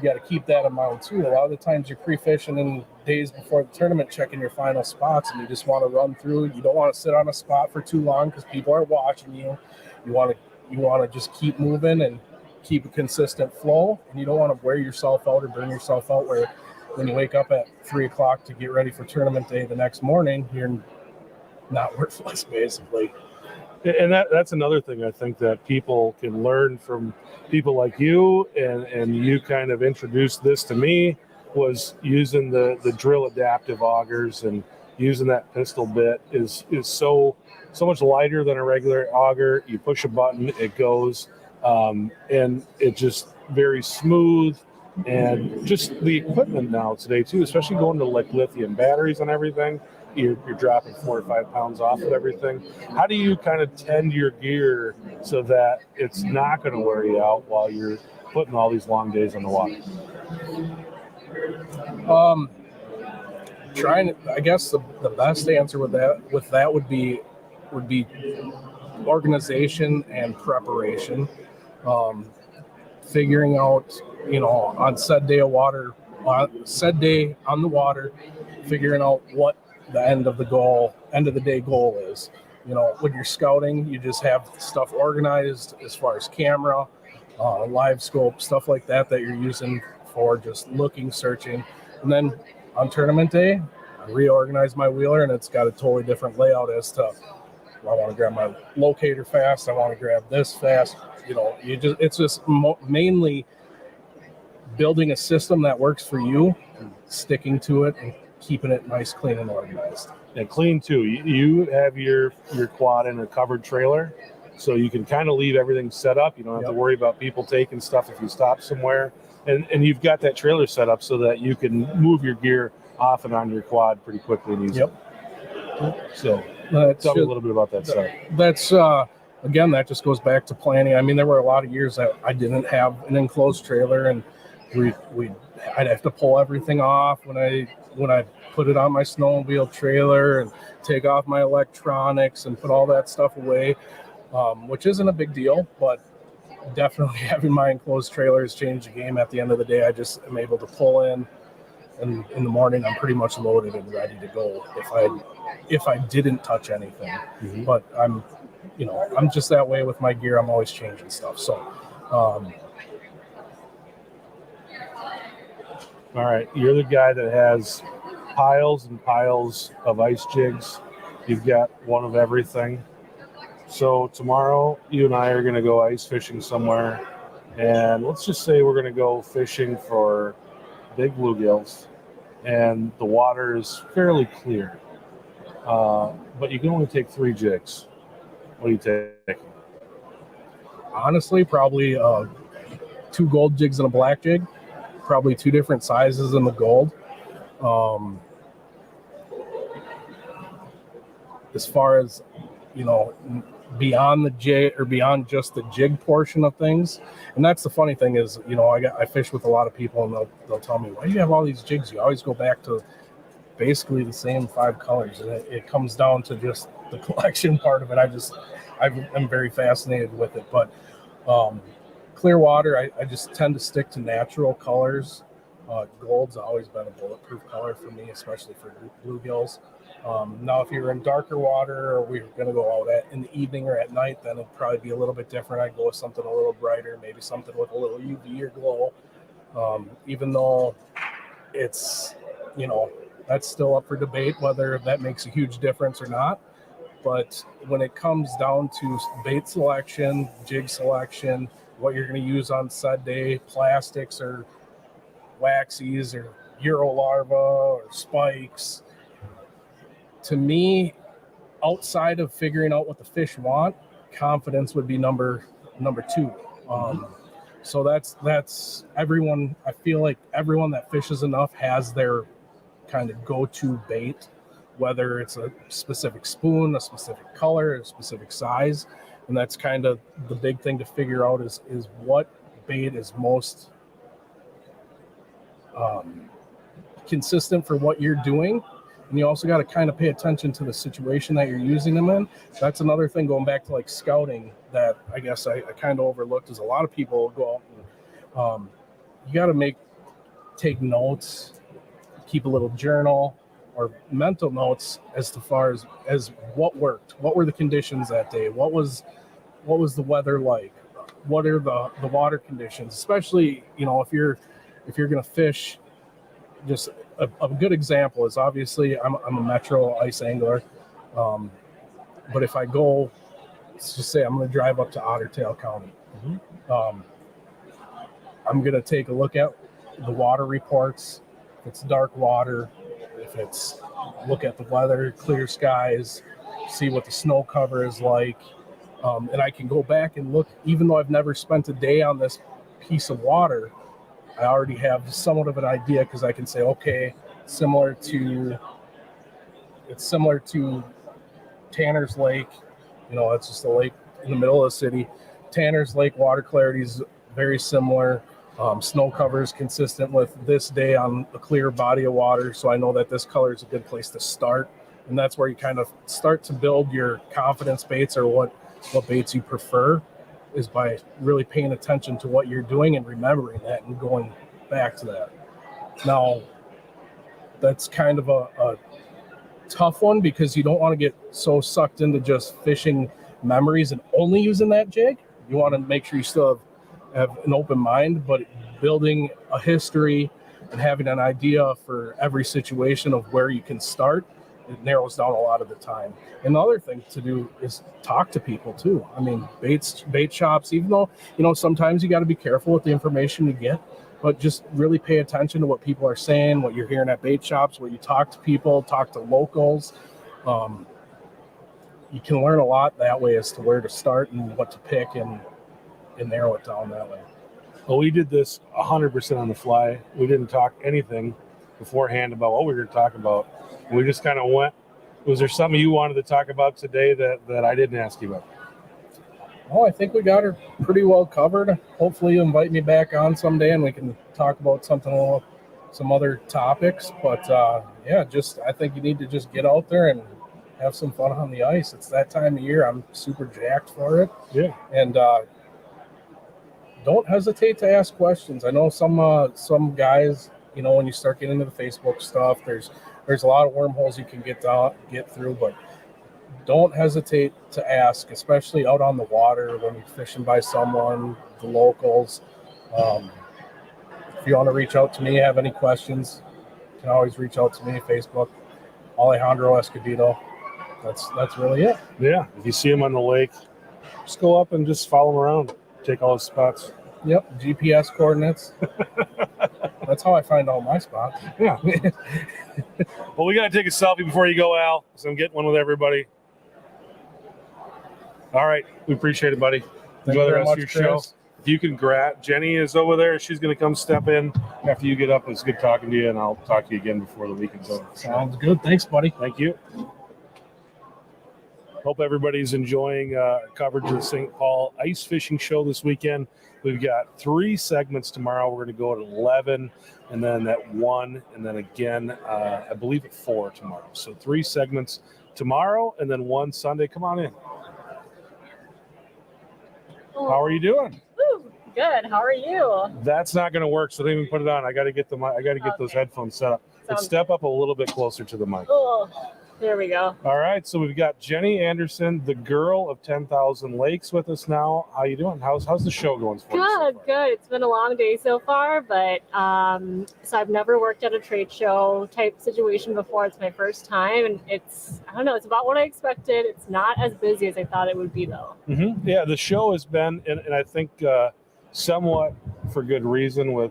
got to keep that in mind too. A lot of the times you're pre-fishing in days before the tournament, checking your final spots, and you just want to run through. You don't want to sit on a spot for too long because people are watching you. You want to just keep moving and keep a consistent flow, and you don't want to wear yourself out or burn yourself out where when you wake up at 3:00 to get ready for tournament day the next morning, you're not worthless, basically. And that's another thing I think that people can learn from people like you, and you kind of introduced this to me, was using the drill adaptive augers, and using that pistol bit is so much lighter than a regular auger. You push a button, it goes, and it just very smooth. And just the equipment now today too, especially going to like lithium batteries and everything, you're dropping 4 or 5 pounds off of everything. How do you kind of tend your gear so that it's not going to wear you out while you're putting all these long days on the water? I guess the best answer with that would be organization and preparation. Figuring out, on said day on the water, figuring out what the end of the day goal is. When you're scouting, you just have stuff organized as far as camera, live scope, stuff like that you're using for just looking, searching. And then on tournament day, I reorganize my wheeler, and it's got a totally different layout as to, I want to grab my locator fast, I want to grab this fast. It's just mainly building a system that works for you, sticking to it, and keeping it nice, clean, and organized. And clean too. You have your quad in a covered trailer, so you can kind of leave everything set up. You don't have to worry about people taking stuff if you stop somewhere. And you've got that trailer set up so that you can move your gear off and on your quad pretty quickly and easily. So tell me a little bit about that stuff. That's again, that just goes back to planning. I mean, there were a lot of years that I didn't have an enclosed trailer, and I'd have to pull everything off when I put it on my snowmobile trailer, and take off my electronics and put all that stuff away, which isn't a big deal, but definitely having my enclosed trailer has changed the game. At the end of the day, I just am able to pull in, and in the morning I'm pretty much loaded and ready to go if I didn't touch anything. Mm-hmm. But I'm just that way with my gear. I'm always changing stuff. So all right, you're the guy that has piles and piles of ice jigs. You've got one of everything. So tomorrow, you and I are going to go ice fishing somewhere, and let's just say we're going to go fishing for big bluegills, and the water is fairly clear, but you can only take 3 jigs. What do you take? Honestly, probably 2 gold jigs and a black jig. Probably 2 different sizes in the gold. As far as, beyond the jig, or beyond just the jig portion of things. And that's the funny thing is, I fish with a lot of people, and they'll tell me, why do you have all these jigs? You always go back to basically the same 5 colors. And it comes down to just the collection part of it. I'm very fascinated with it. But clear water, I just tend to stick to natural colors. Gold's always been a bulletproof color for me, especially for bluegills. Now, if you're in darker water, or we're going to go out in the evening or at night, then it'll probably be a little bit different. I'd go with something a little brighter, maybe something with a little UV or glow. Even though it's, that's still up for debate whether that makes a huge difference or not. But when it comes down to bait selection, jig selection, what you're going to use on said day, plastics or waxies or Euro larva or spikes, to me, outside of figuring out what the fish want, confidence would be number 2. So that's everyone. I feel like everyone that fishes enough has their kind of go-to bait, whether it's a specific spoon, a specific color, a specific size. And that's kind of the big thing to figure out is what bait is most consistent for what you're doing, And you also got to kind of pay attention to the situation that you're using them in. That's another thing going back to like scouting that I guess I kind of overlooked is a lot of people go out and you got to take notes, keep a little journal or mental notes as far as what worked, what were the conditions that day, what was the weather like, what are the water conditions, especially if you're going to fish. Just a good example is obviously I'm a metro ice angler, but if I go, let's just say I'm going to drive up to Otter Tail County, I'm going to take a look at the water reports. If it's dark water, if it's look at the weather, clear skies, see what the snow cover is like, and I can go back and look. Even though I've never spent a day on this piece of water, I already have somewhat of an idea because I can say, okay, it's similar to Tanner's Lake. It's just a lake in the middle of the city. Tanner's Lake water clarity is very similar. Snow cover is consistent with this day on a clear body of water, so I know that this color is a good place to start, and that's where you kind of start to build your confidence baits or what baits you prefer, is by really paying attention to what you're doing and remembering that and going back to that. Now, that's kind of a tough one because you don't want to get so sucked into just fishing memories and only using that jig. You want to make sure you still have an open mind, but building a history and having an idea for every situation of where you can start, it narrows down a lot of the time. And the other thing to do is talk to people too. I mean, bait shops, even though, sometimes you got to be careful with the information you get, but just really pay attention to what people are saying, what you're hearing at bait shops, what you talk to people, talk to locals. You can learn a lot that way as to where to start and what to pick and narrow it down that way. Well, we did this 100% on the fly. We didn't talk anything beforehand about what we were going to talk about. And we just kind of went. Was there something you wanted to talk about today that I didn't ask you about? Well, I think we got her pretty well covered. Hopefully you invite me back on someday and we can talk about some other topics. But I think you need to just get out there and have some fun on the ice. It's that time of year. I'm super jacked for it. Yeah. And don't hesitate to ask questions. I know some guys, when you start getting into the Facebook stuff, there's a lot of wormholes you can get through, but don't hesitate to ask, especially out on the water when you're fishing by someone, the locals. If you want to reach out to me, have any questions, you can always reach out to me, Facebook, Alejandro Escobedo. That's really it. Yeah. If you see him on the lake, just go up and just follow him around. Take all his spots. Yep, GPS coordinates. That's how I find all my spots. Yeah. Well, we got to take a selfie before you go, Al, so I'm getting one with everybody. All right. We appreciate it, buddy. Enjoy the rest of your show. If you can Jenny is over there. She's going to come step in after you get up. It's good talking to you, and I'll talk to you again before the weekend's over. Sounds good. Thanks, buddy. Thank you. Hope everybody's enjoying coverage of the St. Paul Ice Fishing Show this weekend. We've got 3 segments tomorrow. We're going to go at 11, and then at 1, and then again, I believe at 4 tomorrow. So 3 segments tomorrow, and then 1 Sunday. Come on in. How are you doing? Ooh, good. How are you? That's not going to work, so don't even put it on. I got to get those headphones set up. But step up a little bit closer to the mic. Oh, there we go. All right, so we've got Jenny Anderson, the girl of 10,000 Lakes, with us now. How you doing? How's the show going for you? Good, good. It's been a long day so far, but so I've never worked at a trade show type situation before. It's my first time, and it's about what I expected. It's not as busy as I thought it would be, though. Mm-hmm. Yeah, the show has been, and I think somewhat for good reason. With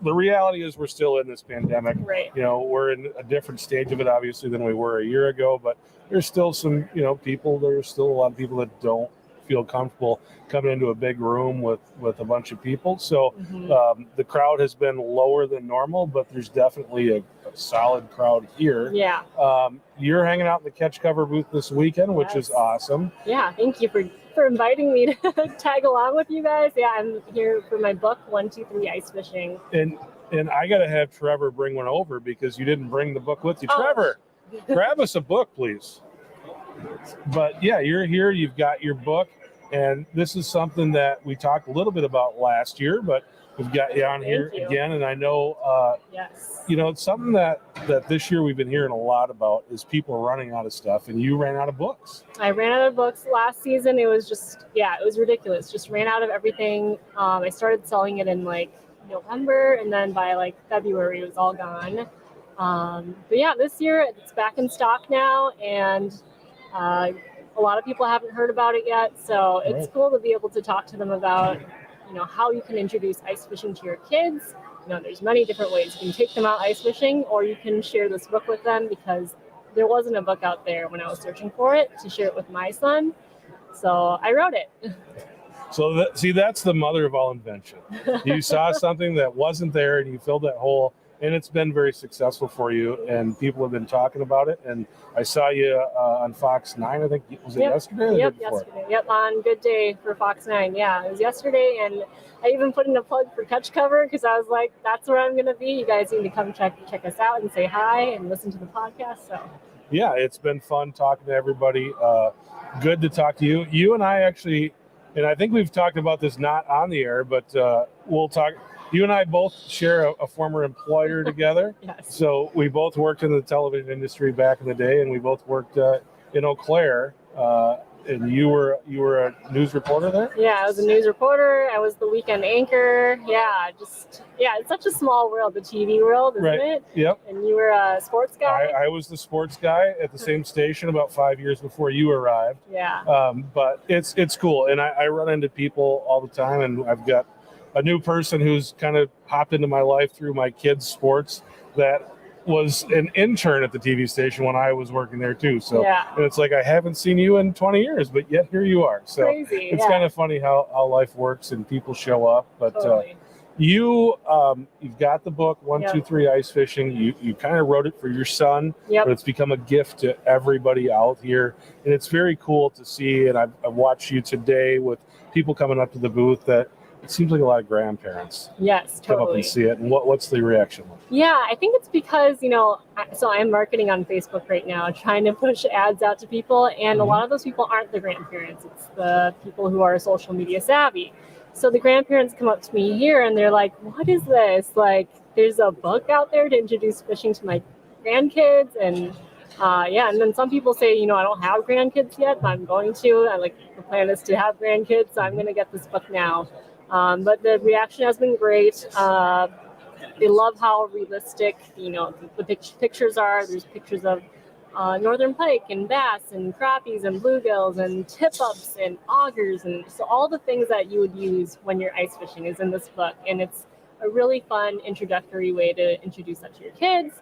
the reality is we're still in this pandemic. Right. We're in a different stage of it, obviously, than we were a year ago. But there's still some, people. There's still a lot of people that don't feel comfortable coming into a big room with a bunch of people. So the crowd has been lower than normal, but there's definitely a solid crowd here. Yeah. You're hanging out in the Catch Cover booth this weekend, which is awesome. Yeah. Thank you for inviting me to tag along with you guys. Yeah, I'm here for my book, 1, 2, 3 Ice Fishing. And And I got to have Trevor bring one over because you didn't bring the book with you. Oh. Trevor, grab us a book, please. But yeah, you're here. You've got your book. And this is something that we talked a little bit about last year, but we've got you on here you. again. And I know, Yes. it's something that this year we've been hearing a lot about is people running out of stuff, and you ran out of books. I ran out of books last season. It was just, it was ridiculous. Just ran out of everything. I started selling it in like November, and then by like February, it was all gone. But yeah, this year it's back in stock now, and a lot of people haven't heard about it yet. So it's cool to be able to talk to them about, how you can introduce ice fishing to your kids. There's many different ways. You can take them out ice fishing, or you can share this book with them, because there wasn't a book out there when I was searching for it to share it with my son. So I wrote it. So that's the mother of all invention. You saw something that wasn't there and you filled that hole, and it's been very successful for you, and people have been talking about it. And I saw you on Fox 9, I think, was it yesterday or the day before? Yesterday. Yep, on Good Day for Fox 9. Yeah, it was yesterday, and I even put in a plug for Catch Cover because I was like, that's where I'm going to be. You guys need to come check us out and say hi and listen to the podcast. So yeah, it's been fun talking to everybody. Good to talk to you. You and I actually, and I think we've talked about this not on the air, but we'll talk. You and I both share a former employer together. Yes. So we both worked in the television industry back in the day, and we both worked in Eau Claire. And you were a news reporter there? Yeah, I was a news reporter. I was the weekend anchor. Yeah, it's such a small world, the TV world, isn't it? Yep. And you were a sports guy? I was the sports guy at the same station about 5 years before you arrived. Yeah. But it's cool. And I run into people all the time, and I've got a new person who's kind of hopped into my life through my kids' sports that was an intern at the TV station when I was working there too. So and it's like, I haven't seen you in 20 years, but yet here you are. So crazy. It's kind of funny how life works and people show up. But totally. you've got the book 1, 2, 3 Ice Fishing. You kind of wrote it for your son, but it's become a gift to everybody out here, and it's very cool to see. And I've watched you today with people coming up to the booth that it seems like a lot of grandparents come up and see it. And what's the reaction? Yeah, I think it's because, so I'm marketing on Facebook right now, trying to push ads out to people. And a lot of those people aren't the grandparents. It's the people who are social media savvy. So the grandparents come up to me here and they're like, what is this? Like, there's a book out there to introduce fishing to my grandkids. And and then some people say, I don't have grandkids yet, but I'm going to. The plan is to have grandkids, so I'm going to get this book now. But the reaction has been great. They love how realistic, the pictures are. There's pictures of northern pike and bass and crappies and bluegills and tip-ups and augers. And so all the things that you would use when you're ice fishing is in this book. And it's a really fun introductory way to introduce that to your kids.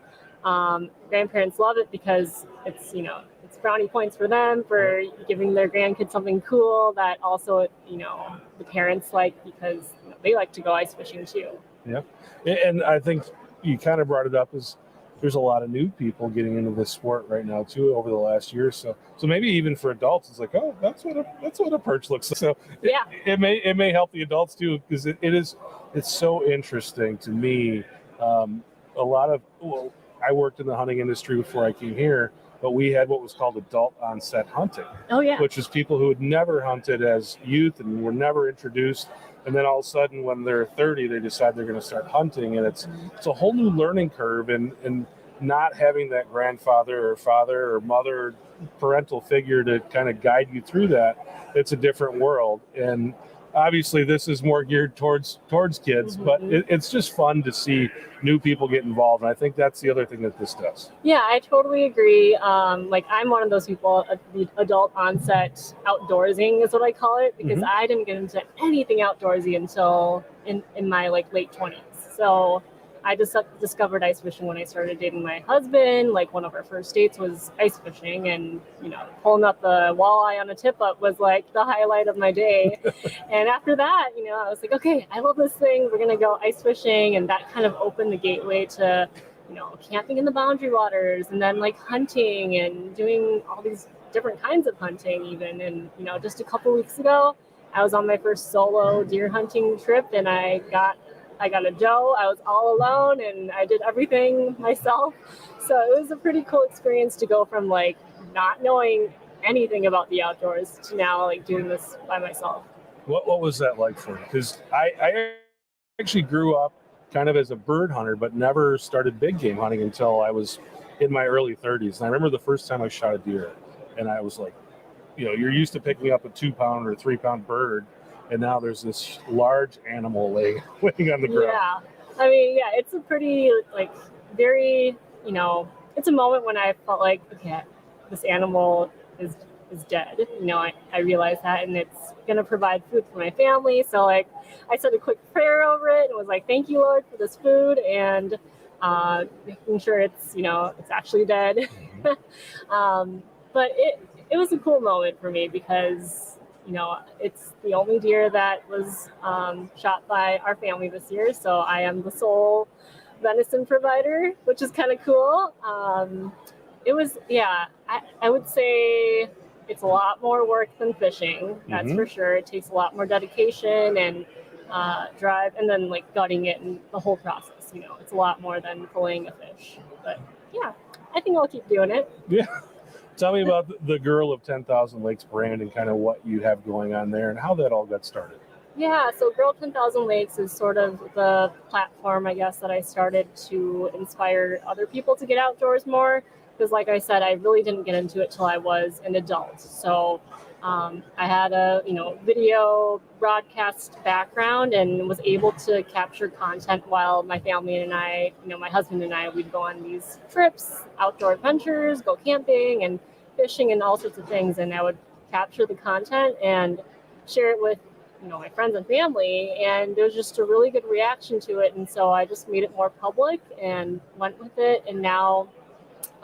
Grandparents love it because it's brownie points for them for giving their grandkids something cool that also, the parents like, because they like to go ice fishing too. Yeah. And I think you kind of brought it up as there's a lot of new people getting into this sport right now too over the last year or so. So maybe even for adults, it's like, oh, that's what a perch looks like. So it may help the adults too, because it's so interesting to me. I worked in the hunting industry before I came here, but we had what was called adult onset hunting. Oh yeah. Which is people who had never hunted as youth and were never introduced. And then all of a sudden when they're 30, they decide they're going to start hunting. And it's a whole new learning curve, and not having that grandfather or father or mother, parental figure to kind of guide you through that. It's a different world. And obviously this is more geared towards kids, but it's just fun to see new people get involved. And I think that's the other thing that this does. Yeah, I totally agree. I'm one of those people, the adult onset outdoorsing is what I call it, because I didn't get into anything outdoorsy until in my late 20s. So I just discovered ice fishing when I started dating my husband. One of our first dates was ice fishing, and pulling up the walleye on a tip-up was the highlight of my day. And after that, I was like, okay, I love this thing. We're gonna go ice fishing, and that kind of opened the gateway to camping in the boundary waters, and then hunting and doing all these different kinds of hunting even. And just a couple weeks ago, I was on my first solo deer hunting trip, and I got I got a doe. I was all alone and I did everything myself. So it was a pretty cool experience to go from like not knowing anything about the outdoors to now like doing this by myself. What was that like for you? Because I actually grew up kind of as a bird hunter, but never started big game hunting until I was in my early 30s. And I remember the first time I shot a deer, and I was like, you're used to picking up a 2-pound or 3-pound bird, and now there's this large animal laying on the ground. Yeah, I mean, yeah, it's a pretty like very, it's a moment when I felt like, okay, this animal is dead. I realized that, and it's gonna provide food for my family. So like, I said a quick prayer over it and was like, "Thank you, Lord, for this food," and making sure it's it's actually dead. But it was a cool moment for me because it's the only deer that was shot by our family this year. So I am the sole venison provider, which is kind of cool. It was, yeah, I would say it's a lot more work than fishing. That's for sure. It takes a lot more dedication and drive, and then like gutting it and the whole process. It's a lot more than pulling a fish. But yeah, I think I'll keep doing it. Yeah. Tell me about the Girl of 10,000 Lakes brand and kind of what you have going on there and how that all got started. Yeah, so Girl of 10,000 Lakes is sort of the platform, I guess, that I started to inspire other people to get outdoors more. Because like I said, I really didn't get into it till I was an adult. So I had a video broadcast background and was able to capture content while my family and I, my husband and I, we'd go on these trips, outdoor adventures, go camping and fishing and all sorts of things. And I would capture the content and share it with my friends and family, and there was just a really good reaction to it. And so I just made it more public and went with it. And now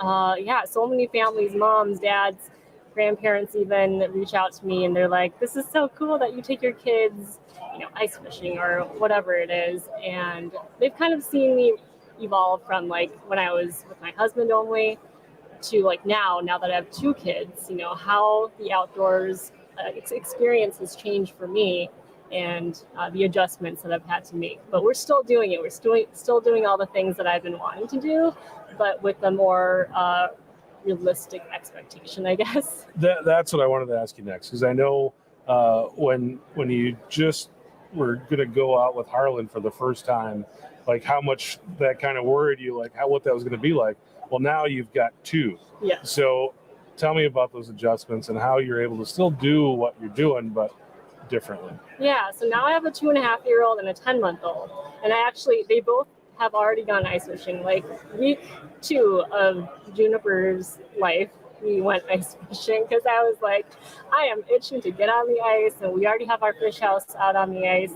so many families, moms, dads, grandparents even reach out to me and they're like, "This is so cool that you take your kids, ice fishing or whatever it is." And they've kind of seen me evolve from like when I was with my husband only to like now that I have 2 kids, how the outdoors experience has changed for me and the adjustments that I've had to make. But we're still doing it. We're still doing all the things that I've been wanting to do, but with a more realistic expectation, I guess. That's what I wanted to ask you next, because I know when you just were going to go out with Harlan for the first time, like how much that kind of worried you, like what that was going to be like. Well, now you've got 2. Yeah. So tell me about those adjustments and how you're able to still do what you're doing, but differently. Yeah, so now I have a 2.5-year-old and a 10-month-old. And they both have already gone ice fishing. Like week 2 of Juniper's life, we went ice fishing because I was like, I am itching to get on the ice, and we already have our fish house out on the ice.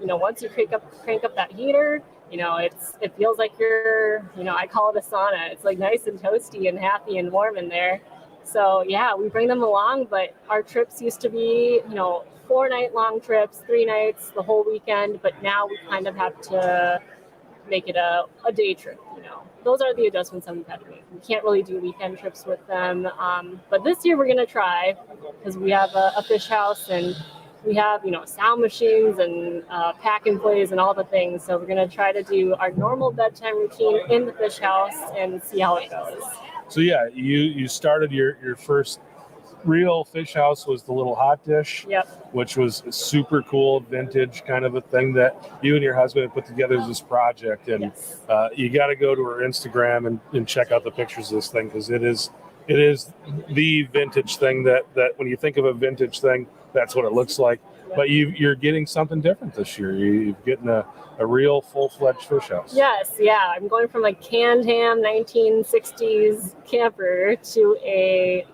Once you crank up that heater, it feels like you're, I call it a sauna. It's like nice and toasty and happy and warm in there. So yeah, we bring them along, but our trips used to be, 4-night-long trips, 3 nights, the whole weekend. But now we kind of have to make it a day trip. Those are the adjustments that we've had to make. We can't really do weekend trips with them. But this year we're gonna try because we have a fish house and we have, sound machines and pack and plays and all the things. So we're gonna try to do our normal bedtime routine in the fish house and see how it goes. So yeah, you started your first real fish house was the little hot dish, Yep. which was a super cool vintage kind of a thing that you and your husband put together as this project. And Yes. You got to go to her Instagram and check out the pictures of this thing, because it is the vintage thing that when you think of a vintage thing, that's what it looks like. Yep. But you're getting something different this year. You're getting a real full-fledged fish house. Yes, yeah. I'm going from like canned ham 1960s camper to a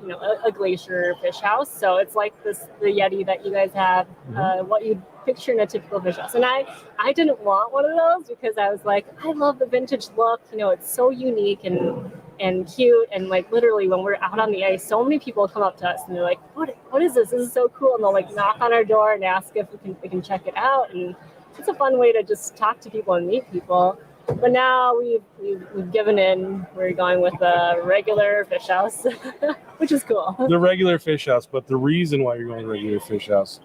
glacier fish house. So it's like the Yeti that you guys have, what you'd picture in a typical fish house. And I didn't want one of those because I was like, I love the vintage look. It's so unique and cute. And like literally when we're out on the ice, so many people come up to us and they're like, what is this? This is so cool. And they'll like knock on our door and ask if we can check it out. And it's a fun way to just talk to people and meet people. But now we've given in. We're going with a regular fish house, which is cool. The regular fish house, but the reason why you're going regular fish house,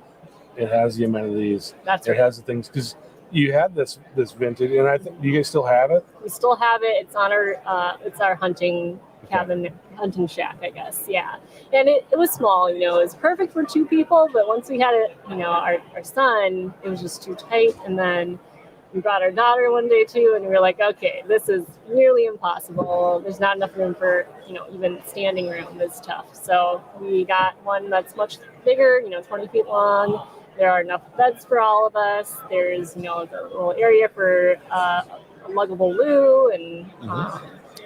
it has the amenities. That's it right. has the things, because you had this vintage, and I think you guys still have it. We still have it. It's on our hunting cabin, hunting shack, I guess. Yeah, and it was small. It was perfect for 2 people, but once we had it, our son, it was just too tight. And then we brought our daughter one day too, and we were like, okay, this is nearly impossible. There's not enough room for even standing room is tough. So we got one that's much bigger, 20 feet long. There are enough beds for all of us. There's, the little area for a luggable loo and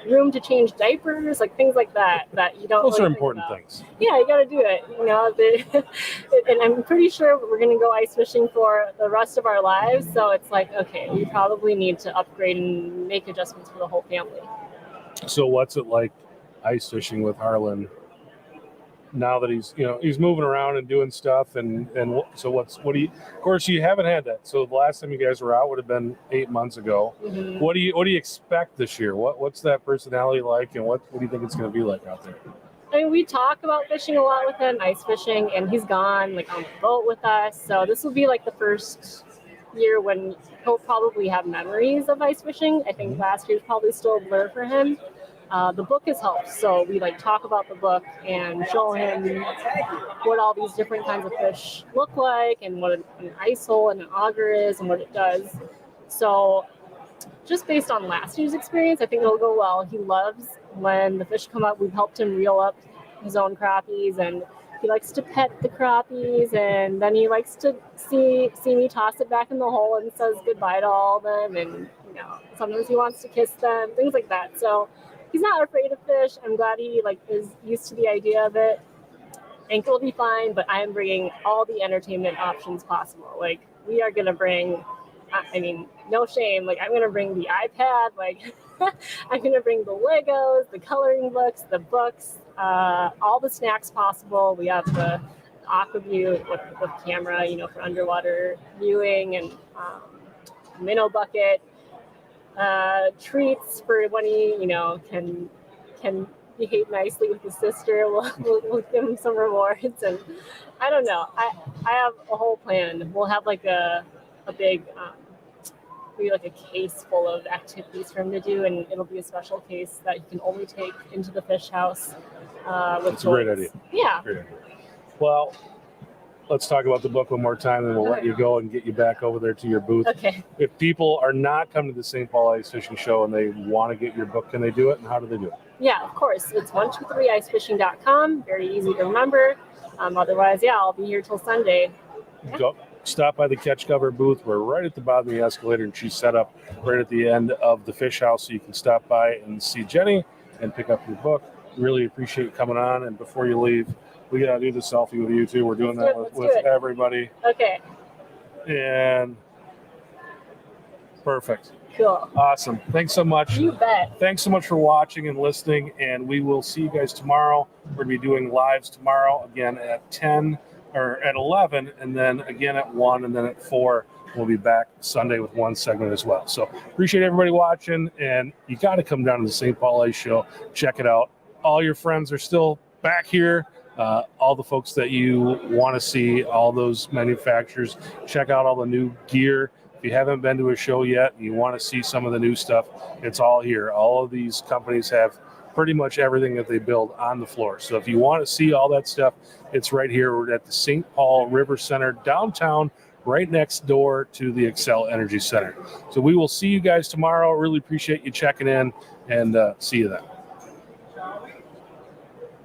room to change diapers, like things like that you don't. Those really are think important about. things. Yeah, you got to do it. And I'm pretty sure we're going to go ice fishing for the rest of our lives. So it's like, okay, we probably need to upgrade and make adjustments for the whole family. So what's it like ice fishing with Harlan now that he's moving around and doing stuff and so what do you, of course you haven't had that, so the last time you guys were out would have been 8 months ago. What do you expect this year? What's that personality like, and what do you think it's going to be like out there? I mean, we talk about fishing a lot with him, ice fishing, and he's gone like on the boat with us, so this will be like the first year when he'll probably have memories of ice fishing. I think last year's probably still a blur for him. The book has helped, so we talk about the book and show him what all these different kinds of fish look like and what an ice hole and an auger is and what it does. So just based on last year's experience, I think it'll go well. He loves when the fish come up. We've helped him reel up his own crappies, and he likes to pet the crappies, and then he likes to see me toss it back in the hole and says goodbye to all of them, and sometimes he wants to kiss them, things like that. So he's not afraid of fish. I'm glad he is used to the idea of it. I think it'll be fine, but I am bringing all the entertainment options possible. We are gonna bring, no shame. I'm gonna bring the iPad. I'm gonna bring the Legos, the coloring books, the books, all the snacks possible. We have the AquaView with camera, for underwater viewing, and minnow bucket. Treats for when he, can behave nicely with his sister. We'll give him some rewards, and I don't know. I have a whole plan. We'll have a big, maybe a case full of activities for him to do, and it'll be a special case that he can only take into the fish house. That's a great idea. Yeah. Great idea. Well, let's talk about the book one more time, and we'll let you go and get you back over there to your booth. Okay. If people are not coming to the St. Paul Ice Fishing Show and they want to get your book, can they do it, and how do they do it? Yeah, of course. It's 123icefishing.com. Very easy to remember. Otherwise, I'll be here till Sunday. Yeah. Go stop by the Catch Cover booth. We're right at the bottom of the escalator, and she's set up right at the end of the fish house, so you can stop by and see Jenny and pick up your book. Really appreciate you coming on, and before you leave, we got to do the selfie with you too. We're doing that with everybody. Okay. And perfect. Cool. Awesome. Thanks so much. You bet. Thanks so much for watching and listening, and we will see you guys tomorrow. We're going to be doing lives tomorrow again at 10 or at 11, and then again at 1, and then at 4. We'll be back Sunday with one segment as well. So appreciate everybody watching, and you got to come down to the St. Paul Ice Show. Check it out. All your friends are still back here. All the folks that you want to see, all those manufacturers, check out all the new gear. If you haven't been to a show yet and you want to see some of the new stuff, it's all here. All of these companies have pretty much everything that they build on the floor. So if you want to see all that stuff, it's right here. We're at the St. Paul River Center downtown, right next door to the Excel Energy Center. So we will see you guys tomorrow. Really appreciate you checking in, and see you then.